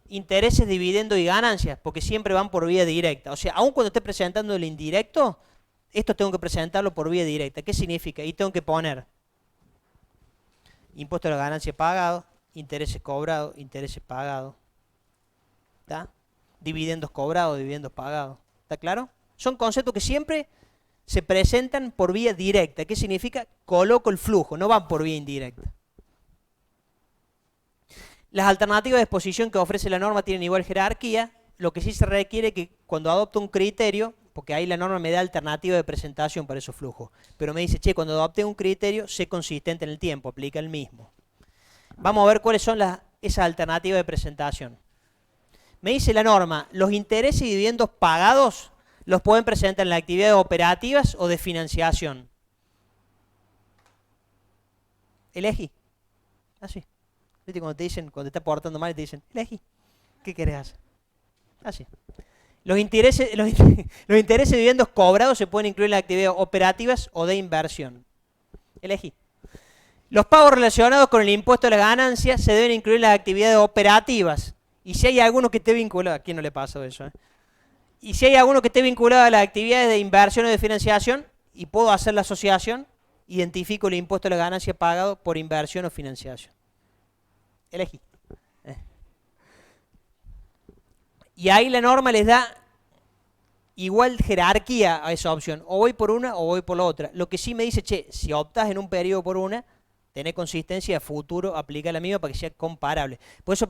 [SPEAKER 1] intereses, dividendos y ganancias, porque siempre van por vía directa. O sea, aun cuando esté presentando el indirecto, esto tengo que presentarlo por vía directa. ¿Qué significa? Y tengo que poner impuesto a la ganancia pagado, intereses cobrados, intereses pagados. ¿Está? Dividendos cobrados, dividendos pagados. ¿Está claro? Son conceptos que siempre se presentan por vía directa. ¿Qué significa? Coloco el flujo, no van por vía indirecta. Las alternativas de exposición que ofrece la norma tienen igual jerarquía. Lo que sí se requiere es que cuando adopto un criterio, porque ahí la norma me da alternativa de presentación para esos flujos, pero me dice, che, cuando adopte un criterio, sé consistente en el tiempo, aplica el mismo. Vamos a ver cuáles son esas alternativas de presentación. Me dice la norma, los intereses y dividendos pagados los pueden presentar en las actividades operativas o de financiación. Elegí. Así. ¿Viste cuando te dicen, cuando te estás portando mal, te dicen, elegí. ¿Qué querés hacer? Así. Los intereses y dividendos cobrados se pueden incluir en las actividades operativas o de inversión. Elegí. Los pagos relacionados con el impuesto a la ganancia se deben incluir en las actividades operativas. Y si hay alguno que esté vinculado, ¿a quién no le pasó eso? Y si hay alguno que esté vinculado a las actividades de inversión o de financiación, y puedo hacer la asociación, identifico el impuesto a la ganancia pagado por inversión o financiación. Elegí. Y ahí la norma les da igual jerarquía a esa opción. O voy por una o voy por la otra. Lo que sí me dice, che, si optas en un periodo por una, tenés consistencia, a futuro aplica la misma para que sea comparable. Por eso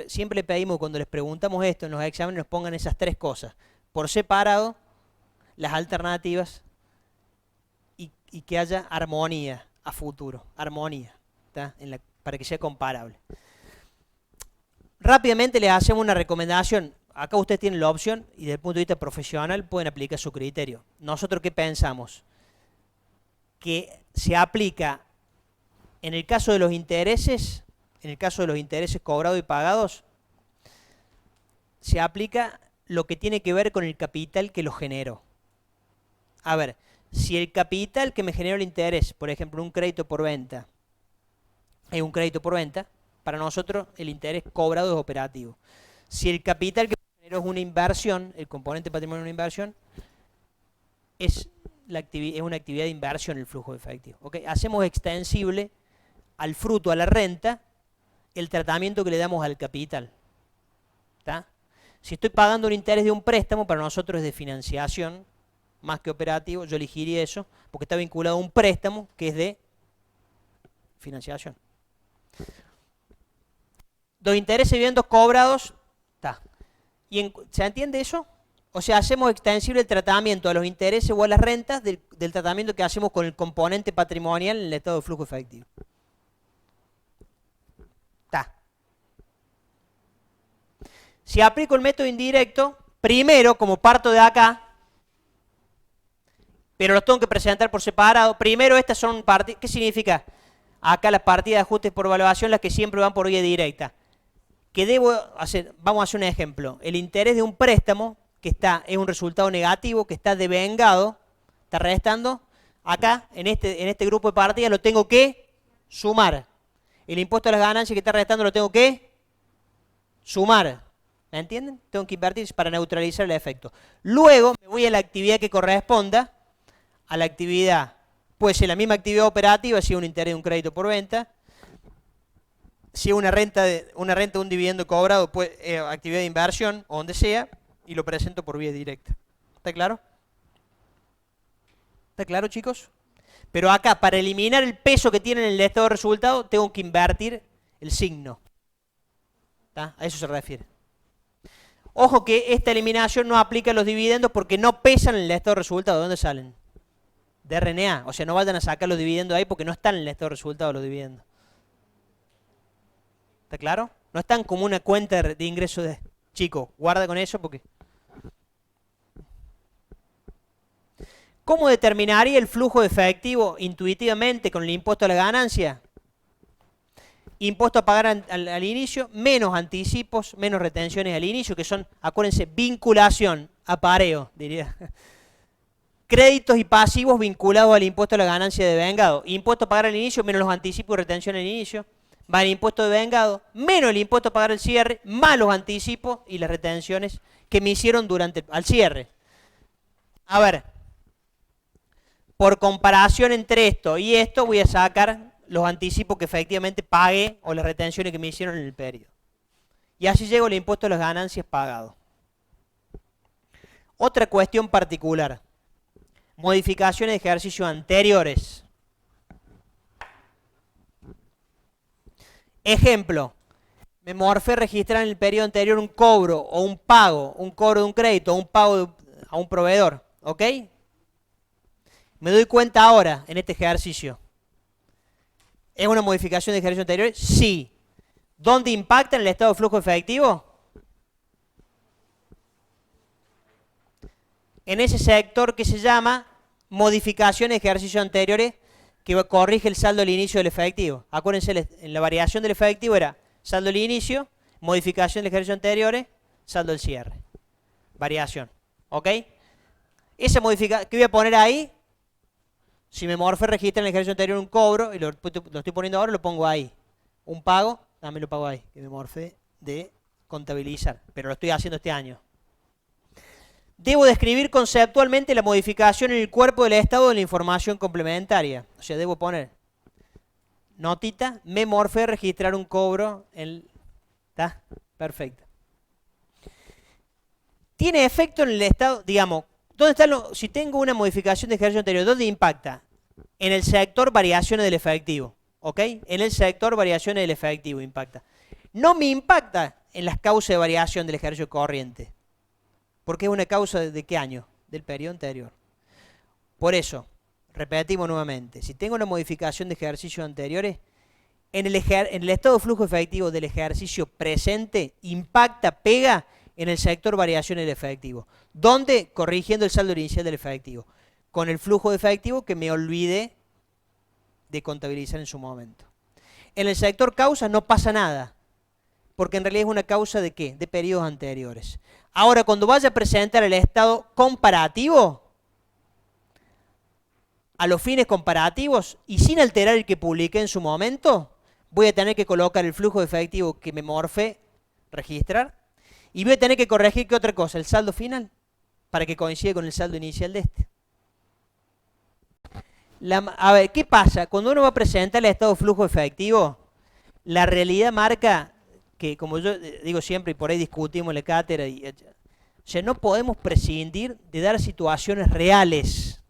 [SPEAKER 1] siempre le pedimos cuando les preguntamos esto en los exámenes nos pongan esas tres cosas. Por separado, las alternativas y que haya armonía a futuro. Armonía, ¿tá? Para que sea comparable. Rápidamente les hacemos una recomendación. Acá ustedes tienen la opción y desde el punto de vista profesional pueden aplicar su criterio. ¿Nosotros qué pensamos? Que se aplica en el caso de los intereses, cobrados y pagados, se aplica lo que tiene que ver con el capital que lo generó. A ver, si el capital que me generó el interés, por ejemplo, un crédito por venta, es un crédito por venta, para nosotros el interés cobrado es operativo. Si el capital que me generó es una inversión, el componente patrimonio de una inversión, es una actividad de inversión el flujo de efectivo. ¿Okay? Hacemos extensible al fruto, a la renta, el tratamiento que le damos al capital. ¿Tá? Si estoy pagando un interés de un préstamo, para nosotros es de financiación, más que operativo, yo elegiría eso, porque está vinculado a un préstamo que es de financiación. Los intereses y dividendos cobrados, está. ¿Se entiende eso? O sea, hacemos extensible el tratamiento a los intereses o a las rentas del tratamiento que hacemos con el componente patrimonial en el estado de flujo efectivo. Está. Si aplico el método indirecto, primero, como parto de acá, pero los tengo que presentar por separado, primero estas son partidas. ¿Qué significa? Acá las partidas de ajustes por evaluación, las que siempre van por vía directa. ¿Qué debo hacer? Vamos a hacer un ejemplo. El interés de un préstamo, que es un resultado negativo, que está devengado, está restando, acá, en este grupo de partidas, lo tengo que sumar. El impuesto a las ganancias que está restando lo tengo que sumar. ¿Me entienden? Tengo que invertir para neutralizar el efecto. Luego me voy a la actividad que corresponda, a la actividad, puede ser la misma actividad operativa, si es un interés de un crédito por venta, si es una renta de un dividendo cobrado, pues, actividad de inversión o donde sea, y lo presento por vía directa. ¿Está claro? ¿Está claro, chicos? Pero acá, para eliminar el peso que tiene en el estado de resultado, tengo que invertir el signo. ¿Está? A eso se refiere. Ojo que esta eliminación no aplica a los dividendos porque no pesan en el estado de resultado. ¿De dónde salen? De RNA. O sea, no vayan a sacar los dividendos ahí porque no están en el estado de resultado los dividendos. ¿Está claro? No están como una cuenta de ingreso de... Chico, guarda con eso porque... ¿Cómo determinaría el flujo de efectivo intuitivamente con el impuesto a la ganancia? impuesto a pagar al inicio, menos anticipos, menos retenciones al inicio, que son, acuérdense, vinculación, apareo, diría. Créditos y pasivos vinculados al impuesto a la ganancia de vengado. Impuesto a pagar al inicio, menos los anticipos y retención al inicio. Va el impuesto de vengado, menos el impuesto a pagar al cierre, más los anticipos y las retenciones que me hicieron al cierre. A ver, por comparación entre esto y esto, voy a sacar los anticipos que efectivamente pagué o las retenciones que me hicieron en el periodo. Y así llego al impuesto a las ganancias pagado. Otra cuestión particular. Modificaciones de ejercicios anteriores. Ejemplo. Me morfé registrar en el periodo anterior un cobro o un pago, un cobro de un crédito o un pago a un proveedor. ¿Ok? Me doy cuenta ahora en este ejercicio. ¿Es una modificación de ejercicio anterior? Sí. ¿Dónde impacta en el estado de flujo efectivo? En ese sector que se llama modificaciones de ejercicios anteriores, que corrige el saldo al inicio del efectivo. Acuérdense, en la variación del efectivo era saldo al inicio, modificación del ejercicio anteriores, saldo al cierre. Variación. ¿Ok? Esa modificación, ¿qué voy a poner ahí? Si me morfé registra en el ejercicio anterior un cobro, y lo estoy poniendo ahora, lo pongo ahí. Un pago, también lo pago ahí, que me morfé de contabilizar, pero lo estoy haciendo este año. Debo describir conceptualmente la modificación en el cuerpo del estado de la información complementaria. O sea, debo poner notita, me morfé registrar un cobro. ¿Está? Perfecto. Tiene efecto en el estado, digamos, ¿dónde está si tengo una modificación de ejercicio anterior, ¿dónde impacta? En el sector variaciones del efectivo. ¿Ok? En el sector variaciones del efectivo impacta. No me impacta en las causas de variación del ejercicio corriente. Porque es una causa de qué año? Del periodo anterior. Por eso, repetimos nuevamente, si tengo una modificación de ejercicios anteriores, en el estado de flujo efectivo del ejercicio presente, impacta, pega en el sector variaciones del efectivo. ¿Dónde? Corrigiendo el saldo inicial del efectivo. Con el flujo de efectivo que me olvidé de contabilizar en su momento. En el sector causa no pasa nada. Porque en realidad es una causa de ¿qué? De periodos anteriores. Ahora, cuando vaya a presentar el estado comparativo, a los fines comparativos, y sin alterar el que publiqué en su momento, voy a tener que colocar el flujo de efectivo que me morfé, registrar, y voy a tener que corregir, ¿qué otra cosa? El saldo final, para que coincida con el saldo inicial de este. A ver, ¿qué pasa? Cuando uno va a presentar el estado de flujo efectivo, la realidad marca que, como yo digo siempre, y por ahí discutimos en la cátedra, o sea, no podemos prescindir de dar situaciones reales.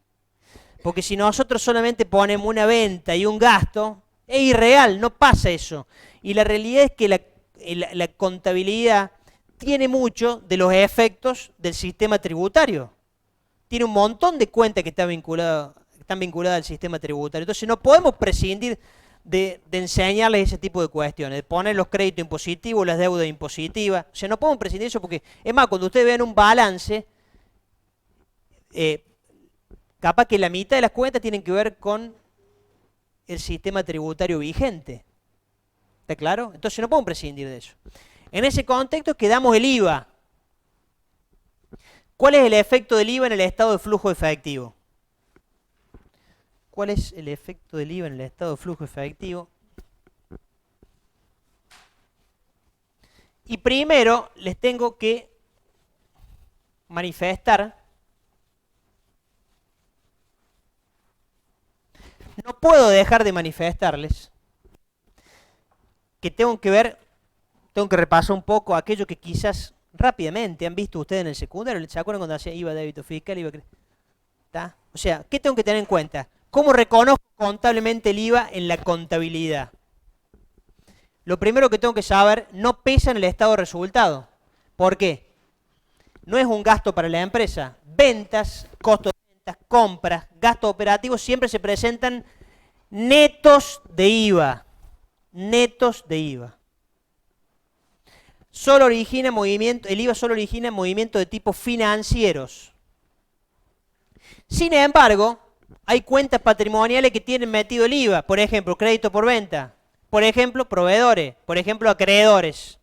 [SPEAKER 1] Porque si nosotros solamente ponemos una venta y un gasto, es irreal, no pasa eso. Y la realidad es que la contabilidad tiene mucho de los efectos del sistema tributario. Tiene un montón de cuentas que están vinculadas al sistema tributario. Entonces no podemos prescindir de enseñarles ese tipo de cuestiones, de poner los créditos impositivos, las deudas impositivas. O sea, no podemos prescindir de eso porque, es más, cuando ustedes vean un balance, capaz que la mitad de las cuentas tienen que ver con el sistema tributario vigente. ¿Está claro? Entonces no podemos prescindir de eso. En ese contexto quedamos el IVA. ¿Cuál es el efecto del IVA en el estado de flujo efectivo? ¿Cuál es el efecto del IVA en el estado de flujo efectivo? Y primero les tengo que manifestar. No puedo dejar de manifestarles que tengo que repasar un poco aquello que quizás rápidamente han visto ustedes en el secundario. ¿Se acuerdan cuando hacía IVA, débito fiscal, IVA? ¿Está? O sea, ¿qué tengo que tener en cuenta? ¿Cómo reconozco contablemente el IVA en la contabilidad? Lo primero que tengo que saber, no pesa en el estado de resultado. ¿Por qué? No es un gasto para la empresa. Ventas, costos de ventas, compras, gastos operativos siempre se presentan netos de IVA. Netos de IVA. El IVA solo origina movimientos de tipo financieros. Sin embargo, hay cuentas patrimoniales que tienen metido el IVA. Por ejemplo, crédito por venta, Por ejemplo, proveedores, por ejemplo, acreedores.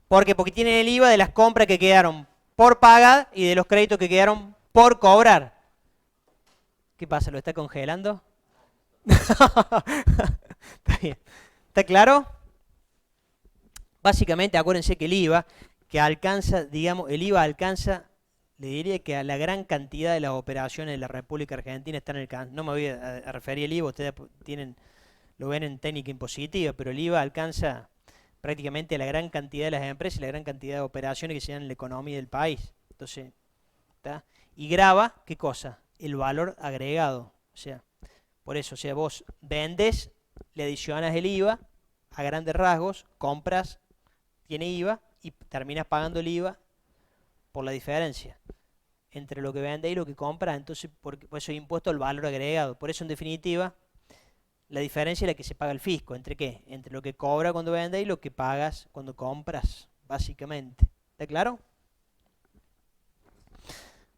[SPEAKER 1] ¿Por qué? Porque tienen el IVA de las compras que quedaron por pagar y de los créditos que quedaron por cobrar. ¿Qué pasa? ¿Lo está congelando? Está bien. ¿Está claro? Básicamente, acuérdense que el IVA, que alcanza, digamos, el IVA alcanza, le diría que a la gran cantidad de las operaciones de la República Argentina están en el. No me voy a referir al IVA, ustedes lo ven en técnica impositiva, pero el IVA alcanza prácticamente a la gran cantidad de las empresas y la gran cantidad de operaciones que se dan en la economía del país. Entonces, ¿está? Y grava, ¿qué cosa? El valor agregado. O sea, por eso, o sea, vos vendés, le adicionas el IVA, a grandes rasgos, compras, tiene IVA, y terminas pagando el IVA por la diferencia entre lo que vende y lo que compra. Entonces, por eso hay impuesto al valor agregado. Por eso, en definitiva, la diferencia es la que se paga el fisco. ¿Entre qué? Entre lo que cobra cuando vende y lo que pagas cuando compras, básicamente. ¿Está claro?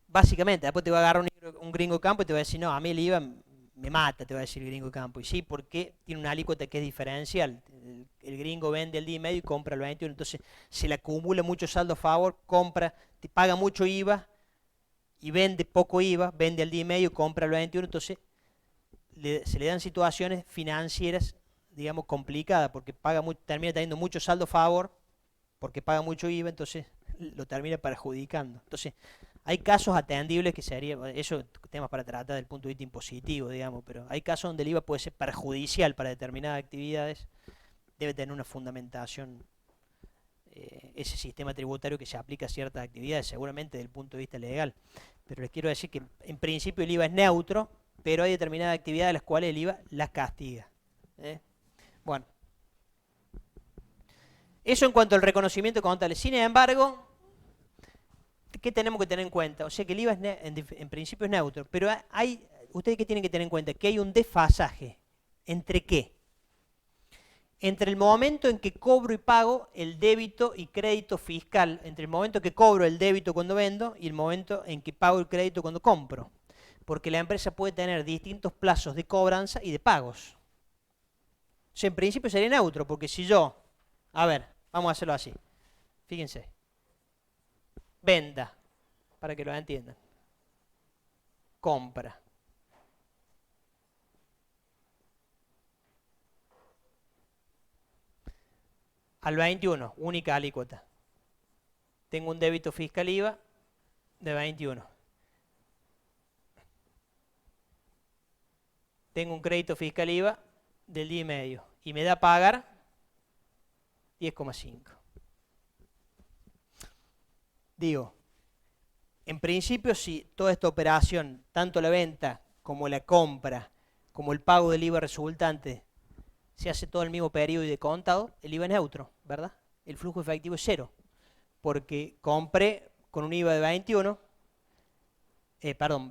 [SPEAKER 1] Básicamente, después te va a agarrar un gringo campo y te va a decir, no, a mí el IVA me mata, te va a decir el gringo campo. Y sí, porque tiene una alícuota que es diferencial. El gringo vende el día y medio y compra el 21, entonces se le acumula mucho saldo a favor, compra, te paga mucho IVA y vende poco IVA, vende al día y medio, compra el 21, entonces se le dan situaciones financieras, digamos, complicadas, porque termina teniendo mucho saldo a favor, porque paga mucho IVA, entonces lo termina perjudicando. Entonces, hay casos atendibles que sería, eso temas para tratar desde el punto de vista impositivo, digamos, pero hay casos donde el IVA puede ser perjudicial para determinadas actividades, debe tener una fundamentación ese sistema tributario que se aplica a ciertas actividades, seguramente desde el punto de vista legal. Pero les quiero decir que en principio el IVA es neutro, pero hay determinadas actividades a las cuales el IVA las castiga. Bueno, eso en cuanto al reconocimiento contable. Sin embargo, ¿qué tenemos que tener en cuenta? O sea que el IVA en principio es neutro, pero ¿ustedes qué tienen que tener en cuenta? Que hay un desfasaje. ¿Entre qué? Entre el momento en que cobro y pago el débito y crédito fiscal, entre el momento que cobro el débito cuando vendo y el momento en que pago el crédito cuando compro. Porque la empresa puede tener distintos plazos de cobranza y de pagos. O sea, en principio sería neutro, porque si yo, a ver, vamos a hacerlo así. Fíjense. Venda, para que lo entiendan. Compra. Al 21, única alícuota. Tengo un débito fiscal IVA de 21. Tengo un crédito fiscal IVA del día y medio. Y me da a pagar 10,5. Digo, en principio, si toda esta operación, tanto la venta como la compra, como el pago del IVA resultante, se hace todo el mismo periodo y de contado, el IVA es neutro, ¿verdad? El flujo efectivo es cero, porque compré con un IVA de 21,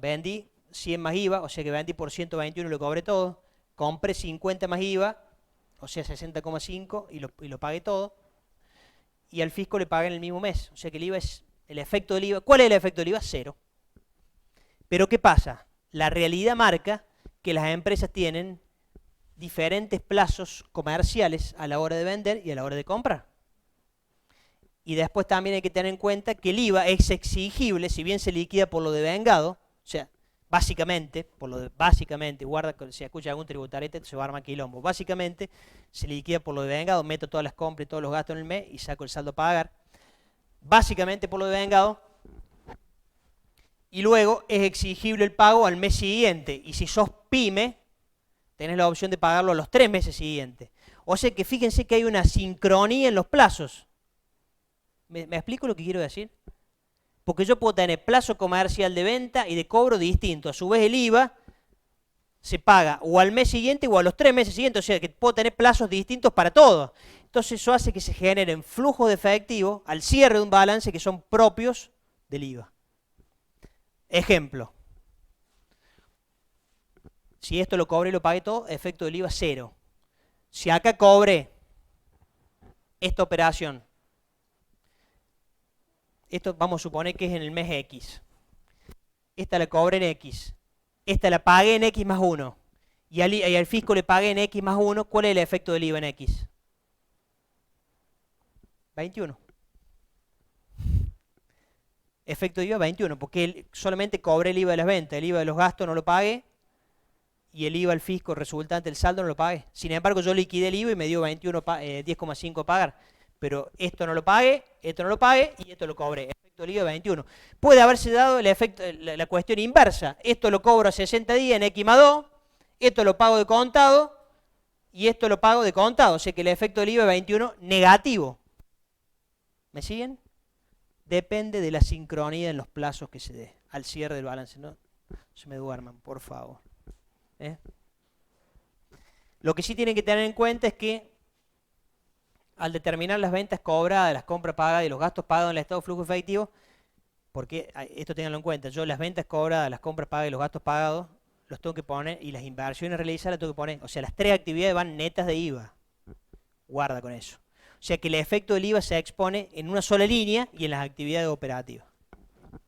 [SPEAKER 1] vendí 100 más IVA, o sea que vendí por 121 y lo cobré todo, compré 50 más IVA, o sea 60,5 y lo pagué todo, y al fisco le pagué en el mismo mes, o sea que el efecto del IVA, ¿cuál es el efecto del IVA? Cero. Pero ¿qué pasa? La realidad marca que las empresas tienen diferentes plazos comerciales a la hora de vender y a la hora de comprar. Y después también hay que tener en cuenta que el IVA es exigible, si bien se liquida por lo devengado, o sea, básicamente, guarda, si escucha algún tributarista se va a armar quilombo, básicamente se liquida por lo devengado, meto todas las compras y todos los gastos en el mes y saco el saldo a pagar, básicamente por lo devengado, y luego es exigible el pago al mes siguiente, y si sos pyme, tenés la opción de pagarlo a los 3 meses siguientes. O sea que fíjense que hay una sincronía en los plazos. ¿Me explico lo que quiero decir? Porque yo puedo tener plazo comercial de venta y de cobro distinto. A su vez el IVA se paga o al mes siguiente o a los 3 meses siguientes. O sea que puedo tener plazos distintos para todo. Entonces eso hace que se generen flujos de efectivo al cierre de un balance que son propios del IVA. Ejemplo. Si esto lo cobré y lo pagué todo, efecto del IVA cero. Si acá cobré esta operación, esto vamos a suponer que es en el mes X. Esta la cobré en X. Esta la pagué en X más 1. y al fisco le pagué en X más 1, ¿cuál es el efecto del IVA en X? 21. Efecto de IVA 21, porque él solamente cobré el IVA de las ventas, el IVA de los gastos no lo pagué, y el IVA al fisco resultante del saldo no lo pagué. Sin embargo, yo liquidé el IVA y me dio 10,5 a pagar. Pero esto no lo pagué, esto no lo pagué y esto lo cobré. Efecto del IVA 21. Puede haberse dado el efecto, la cuestión inversa. Esto lo cobro a 60 días en X más 2, esto lo pago de contado y esto lo pago de contado. O sea que el efecto del IVA 21 negativo. ¿Me siguen? Depende de la sincronía en los plazos que se dé al cierre del balance. No se me duerman, por favor. Lo que sí tienen que tener en cuenta es que al determinar las ventas cobradas, las compras pagadas y los gastos pagados en el estado de flujo efectivo, porque esto tenganlo en cuenta, yo las ventas cobradas, las compras pagadas y los gastos pagados los tengo que poner, y las inversiones realizadas las tengo que poner, o sea, las tres actividades van netas de IVA. Guarda con eso. O sea que el efecto del IVA se expone en una sola línea y en las actividades operativas. O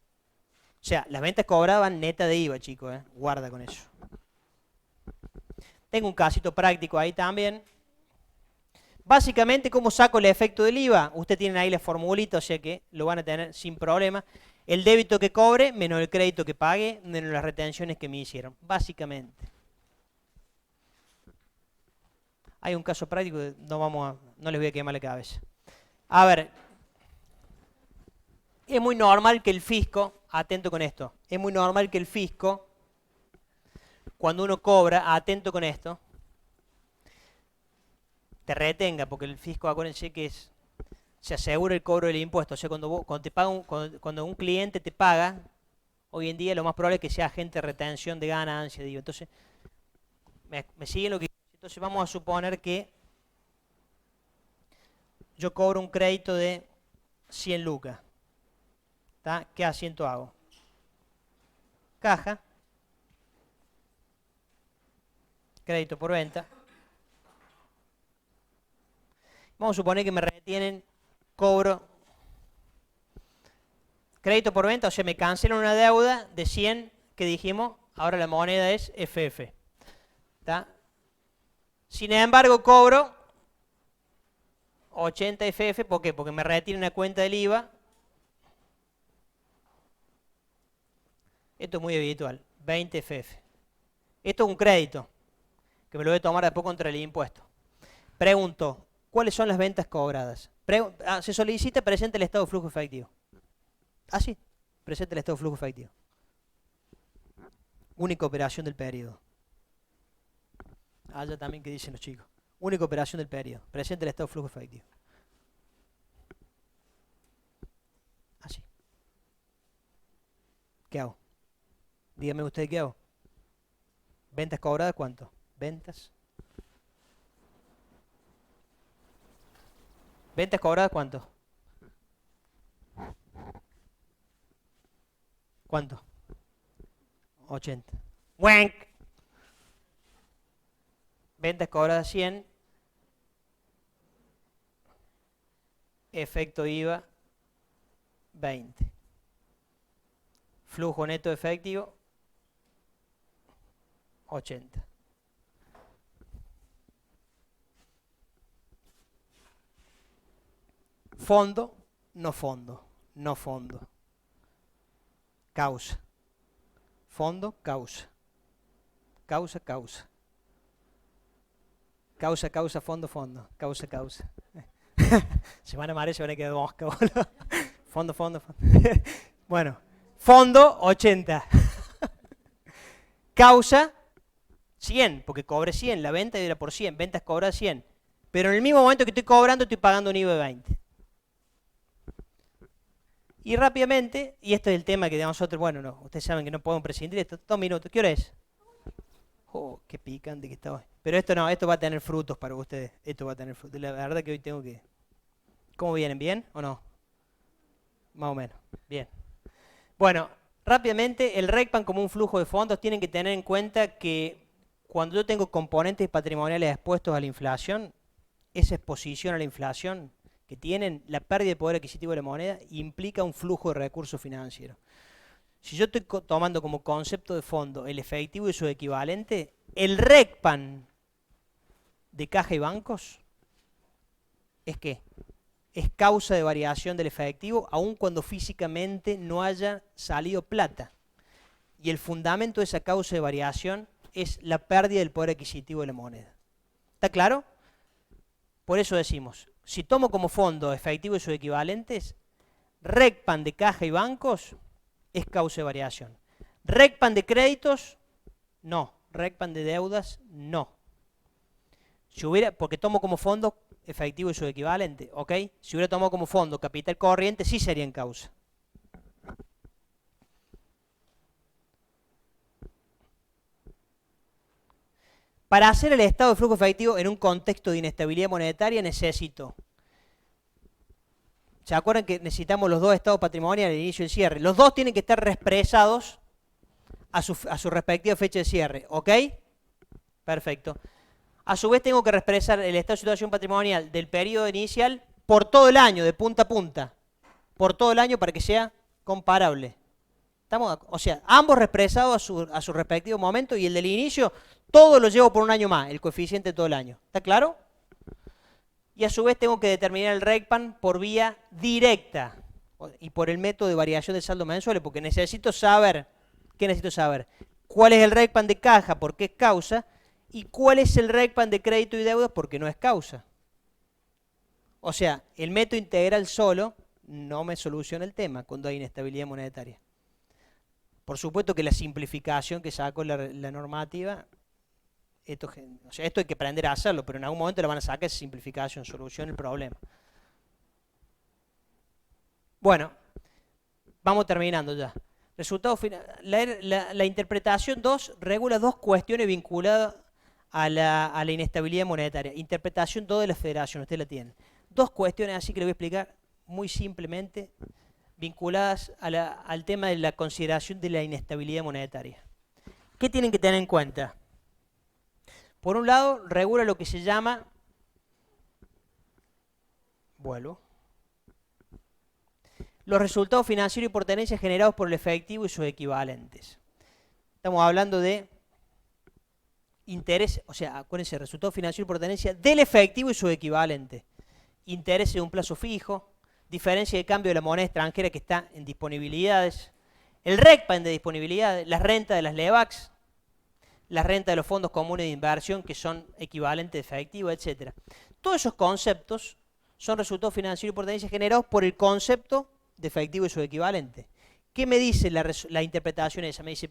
[SPEAKER 1] sea, las ventas cobradas van netas de IVA, chicos, guarda con eso. Tengo un casito práctico ahí también. Básicamente, ¿cómo saco el efecto del IVA? Ustedes tienen ahí la formulita, o sea que lo van a tener sin problema. El débito que cobre menos el crédito que pague menos las retenciones que me hicieron. Básicamente. Hay un caso práctico, no les voy a quemar la cabeza. A ver, es muy normal que el fisco, atento con esto, es muy normal que el fisco, cuando uno cobra, atento con esto, te retenga, porque el fisco, acuérdense que se asegura el cobro del impuesto. O sea, cuando un cliente te paga, hoy en día lo más probable es que sea agente de retención de ganancia. Digo. Entonces, ¿me siguen lo que? Entonces vamos a suponer que yo cobro un crédito de 100 lucas. ¿Tá? ¿Qué asiento hago? Caja. Crédito por venta. Vamos a suponer que me retienen, cobro crédito por venta, o sea, me cancelan una deuda de 100 que dijimos, ahora la moneda es FF. ¿Tá? Sin embargo, cobro 80 FF, ¿por qué? Porque me retienen una cuenta del IVA. Esto es muy habitual, 20 FF. Esto es un crédito, que me lo voy a tomar después contra el impuesto. Pregunto, ¿cuáles son las ventas cobradas? Se solicita, presente el estado de flujo efectivo. Ah, sí, presente el estado de flujo efectivo. Única operación del periodo. Allá también que dicen los chicos. Única operación del periodo. Presente el estado de flujo efectivo. Así. ¿Qué hago? Dígame usted qué hago. ¿Ventas cobradas cuánto? ¿Ventas? ¿Ventas cobradas cuánto? ¿Cuánto? 80. ¡Wank! Ventas cobradas 100. Efecto IVA 20. Flujo neto efectivo 80. Fondo, no fondo, no fondo. Causa. Fondo, causa. Causa, causa. Causa, causa, fondo, fondo. Causa, causa. Se van a marear, se van a quedar mosca, boludo. Fondo, fondo, fondo. Bueno, fondo, 80. Causa, 100, porque cobré 100. La venta era por 100. Ventas cobradas 100. Pero en el mismo momento que estoy cobrando, estoy pagando un IVA de 20. Y rápidamente, y este es el tema que de nosotros, bueno, no, ustedes saben que no podemos prescindir de esto. 2 minutos, ¿qué hora es? Oh, qué picante que está hoy. Pero esto no, esto va a tener frutos para ustedes. Esto va a tener frutos. La verdad que hoy tengo que... ¿Cómo vienen? ¿Bien o no? Más o menos. Bien. Bueno, rápidamente, el RECPAN como un flujo de fondos, tienen que tener en cuenta que cuando yo tengo componentes patrimoniales expuestos a la inflación, esa exposición a la inflación que tienen, la pérdida de poder adquisitivo de la moneda, implica un flujo de recursos financieros. si yo estoy tomando como concepto de fondo el efectivo y su equivalente, el RECPAN de caja y bancos ¿es qué? Es causa de variación del efectivo, aun cuando físicamente no haya salido plata. Y el fundamento de esa causa de variación es la pérdida del poder adquisitivo de la moneda. ¿Está claro? Por eso decimos, si tomo como fondo efectivo y sus equivalentes, RECPAN de caja y bancos es causa de variación. RECPAN de créditos, no. RECPAN de deudas, no. Porque tomo como fondo efectivo y su equivalente, ¿ok? Si hubiera tomado como fondo capital corriente, sí sería en causa. Para hacer el estado de flujo efectivo en un contexto de inestabilidad monetaria necesito. ¿Se acuerdan que necesitamos los dos estados patrimoniales, el inicio y el cierre? Los dos tienen que estar reexpresados a su respectiva fecha de cierre, ¿ok? Perfecto. A su vez tengo que reexpresar el estado de situación patrimonial del periodo inicial por todo el año, de punta a punta. Por todo el año para que sea comparable. O sea, ambos reexpresados a su respectivo momento y el del inicio, todo lo llevo por un año más, el coeficiente de todo el año. ¿Está claro? Y a su vez tengo que determinar el RECPAN por vía directa y por el método de variación del saldo mensual, porque necesito saber, ¿qué necesito saber? ¿Cuál es el RECPAN de caja porque es causa? ¿Y cuál es el RECPAN de crédito y deudas porque no es causa? O sea, el método integral solo no me soluciona el tema cuando hay inestabilidad monetaria. Por supuesto que la simplificación que sacó la normativa, esto hay que aprender a hacerlo, pero en algún momento le van a sacar esa simplificación, soluciona el problema. Bueno, vamos terminando ya. Resultado final. La interpretación 2 regula dos cuestiones vinculadas a la inestabilidad monetaria. Interpretación 2 de la federación, usted la tiene. Dos cuestiones así que le voy a explicar muy simplemente, vinculadas al tema de la consideración de la inestabilidad monetaria. ¿Qué tienen que tener en cuenta? Por un lado, regula lo que se llama, los resultados financieros y por tenencia generados por el efectivo y sus equivalentes. Estamos hablando de interés, o sea, acuérdense, resultado financiero y por tenencia del efectivo y su equivalente. Intereses de un plazo fijo, diferencia de cambio de la moneda extranjera que está en disponibilidades, el RECPAN de disponibilidades, las rentas de las LEVACs, las rentas de los fondos comunes de inversión que son equivalentes de efectivo, etc. Todos esos conceptos son resultados financieros y por tenencia generados por el concepto de efectivo y su equivalente. ¿Qué me dice la interpretación esa? Me dice,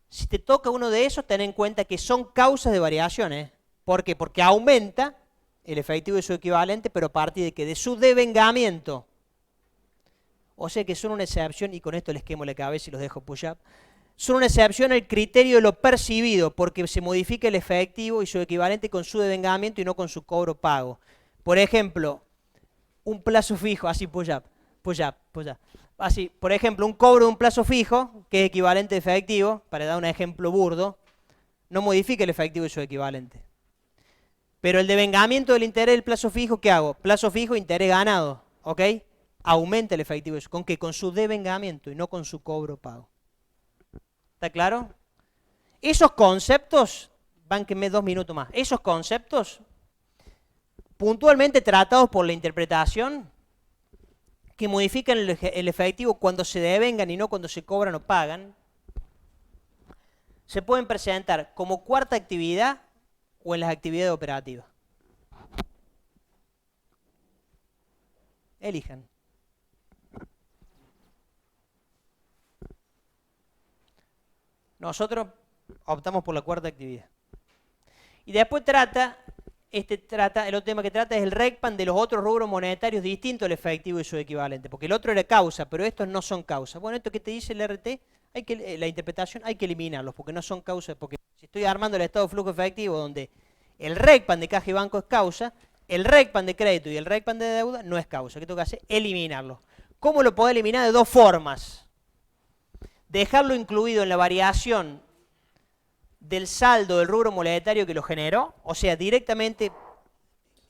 [SPEAKER 1] si te toca uno de esos, ten en cuenta que son causas de variaciones. ¿Por qué? Porque aumenta el efectivo y su equivalente, pero a partir de que de su devengamiento. O sea que son una excepción, y con esto les quemo la cabeza y los dejo push up. Son una excepción al criterio de lo percibido, porque se modifica el efectivo y su equivalente con su devengamiento y no con su cobro pago. Por ejemplo, un plazo fijo, así push up. Así, por ejemplo, un cobro de un plazo fijo, que es equivalente a efectivo, para dar un ejemplo burdo, no modifica el efectivo y su equivalente. Pero el devengamiento del interés del plazo fijo, ¿qué hago? Plazo fijo, interés ganado, ¿ok? Aumenta el efectivo. ¿Con qué? Con su devengamiento y no con su cobro pago. ¿Está claro? Esos conceptos, bánquenme 2 minutos más, esos conceptos, puntualmente tratados por la interpretación, que modifican el efectivo cuando se devengan y no cuando se cobran o pagan, se pueden presentar como cuarta actividad o en las actividades operativas. Elijan. Nosotros optamos por la cuarta actividad. Y después el otro tema que trata es el RECPAN de los otros rubros monetarios distintos al efectivo y su equivalente, porque el otro era causa, pero estos no son causa. Bueno, esto que te dice el RT, la interpretación hay que eliminarlos, porque no son causa, porque si estoy armando el estado de flujo efectivo donde el RECPAN de caja y banco es causa, el RECPAN de crédito y el RECPAN de deuda no es causa. ¿Qué tengo que hacer? Eliminarlo. ¿Cómo lo puedo eliminar? De dos formas. Dejarlo incluido en la variación del saldo del rubro monetario que lo generó, o sea, directamente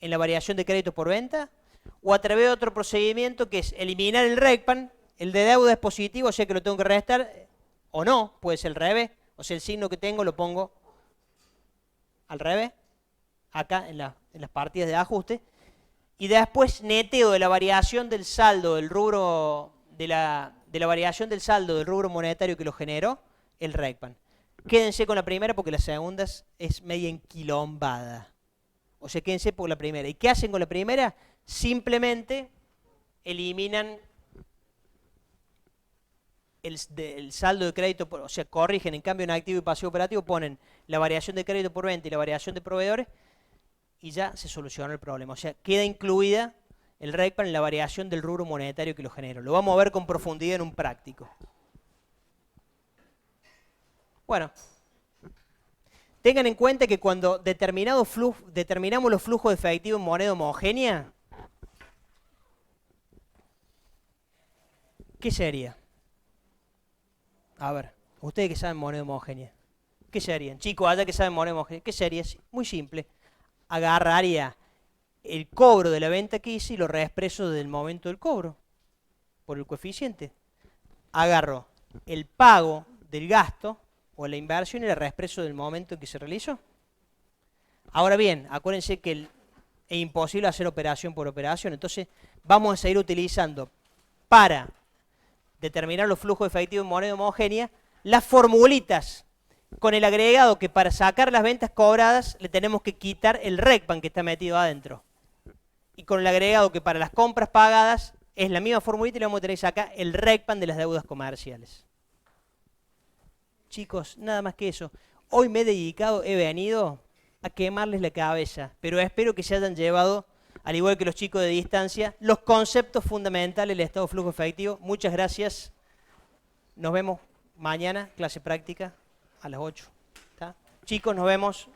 [SPEAKER 1] en la variación de crédito por venta, o a través de otro procedimiento que es eliminar el RECPAN El de deuda es positivo, o sea que lo tengo que restar, o no, puede ser al revés. O sea, el signo que tengo lo pongo al revés, acá en las partidas de ajuste. Y después neteo de la variación del saldo del rubro, de la variación del saldo del rubro monetario que lo generó, el RECPAN. Quédense con la primera porque la segunda es media enquilombada. O sea, quédense por la primera. ¿Y qué hacen con la primera? Simplemente eliminan el saldo de crédito, o sea, corrigen en cambio en activo y pasivo operativo, ponen la variación de crédito por venta y la variación de proveedores y ya se soluciona el problema. O sea, queda incluida el RECPAN en la variación del rubro monetario que lo generó. Lo vamos a ver con profundidad en un práctico. Bueno, tengan en cuenta que cuando determinamos los flujos de efectivo en moneda homogénea, ¿qué sería? A ver, ustedes que saben moneda homogénea, ¿qué serían? Chicos, allá que saben moneda homogénea, ¿qué sería? Muy simple. Agarraría el cobro de la venta que hice y lo reexpreso desde el momento del cobro, por el coeficiente. Agarro el pago del gasto o la inversión y la reexpreso del momento en que se realizó. Ahora bien, acuérdense que es imposible hacer operación por operación, entonces vamos a seguir utilizando para determinar los flujos efectivos en moneda homogénea las formulitas con el agregado que para sacar las ventas cobradas le tenemos que quitar el RECPAN que está metido adentro. Y con el agregado que para las compras pagadas es la misma formulita y le vamos a tener que sacar el RECPAN de las deudas comerciales. Chicos, nada más que eso. Hoy me he venido a quemarles la cabeza, pero espero que se hayan llevado, al igual que los chicos de distancia, los conceptos fundamentales del estado de flujo efectivo. Muchas gracias. Nos vemos mañana, clase práctica a las 8. ¿Está? Chicos, nos vemos.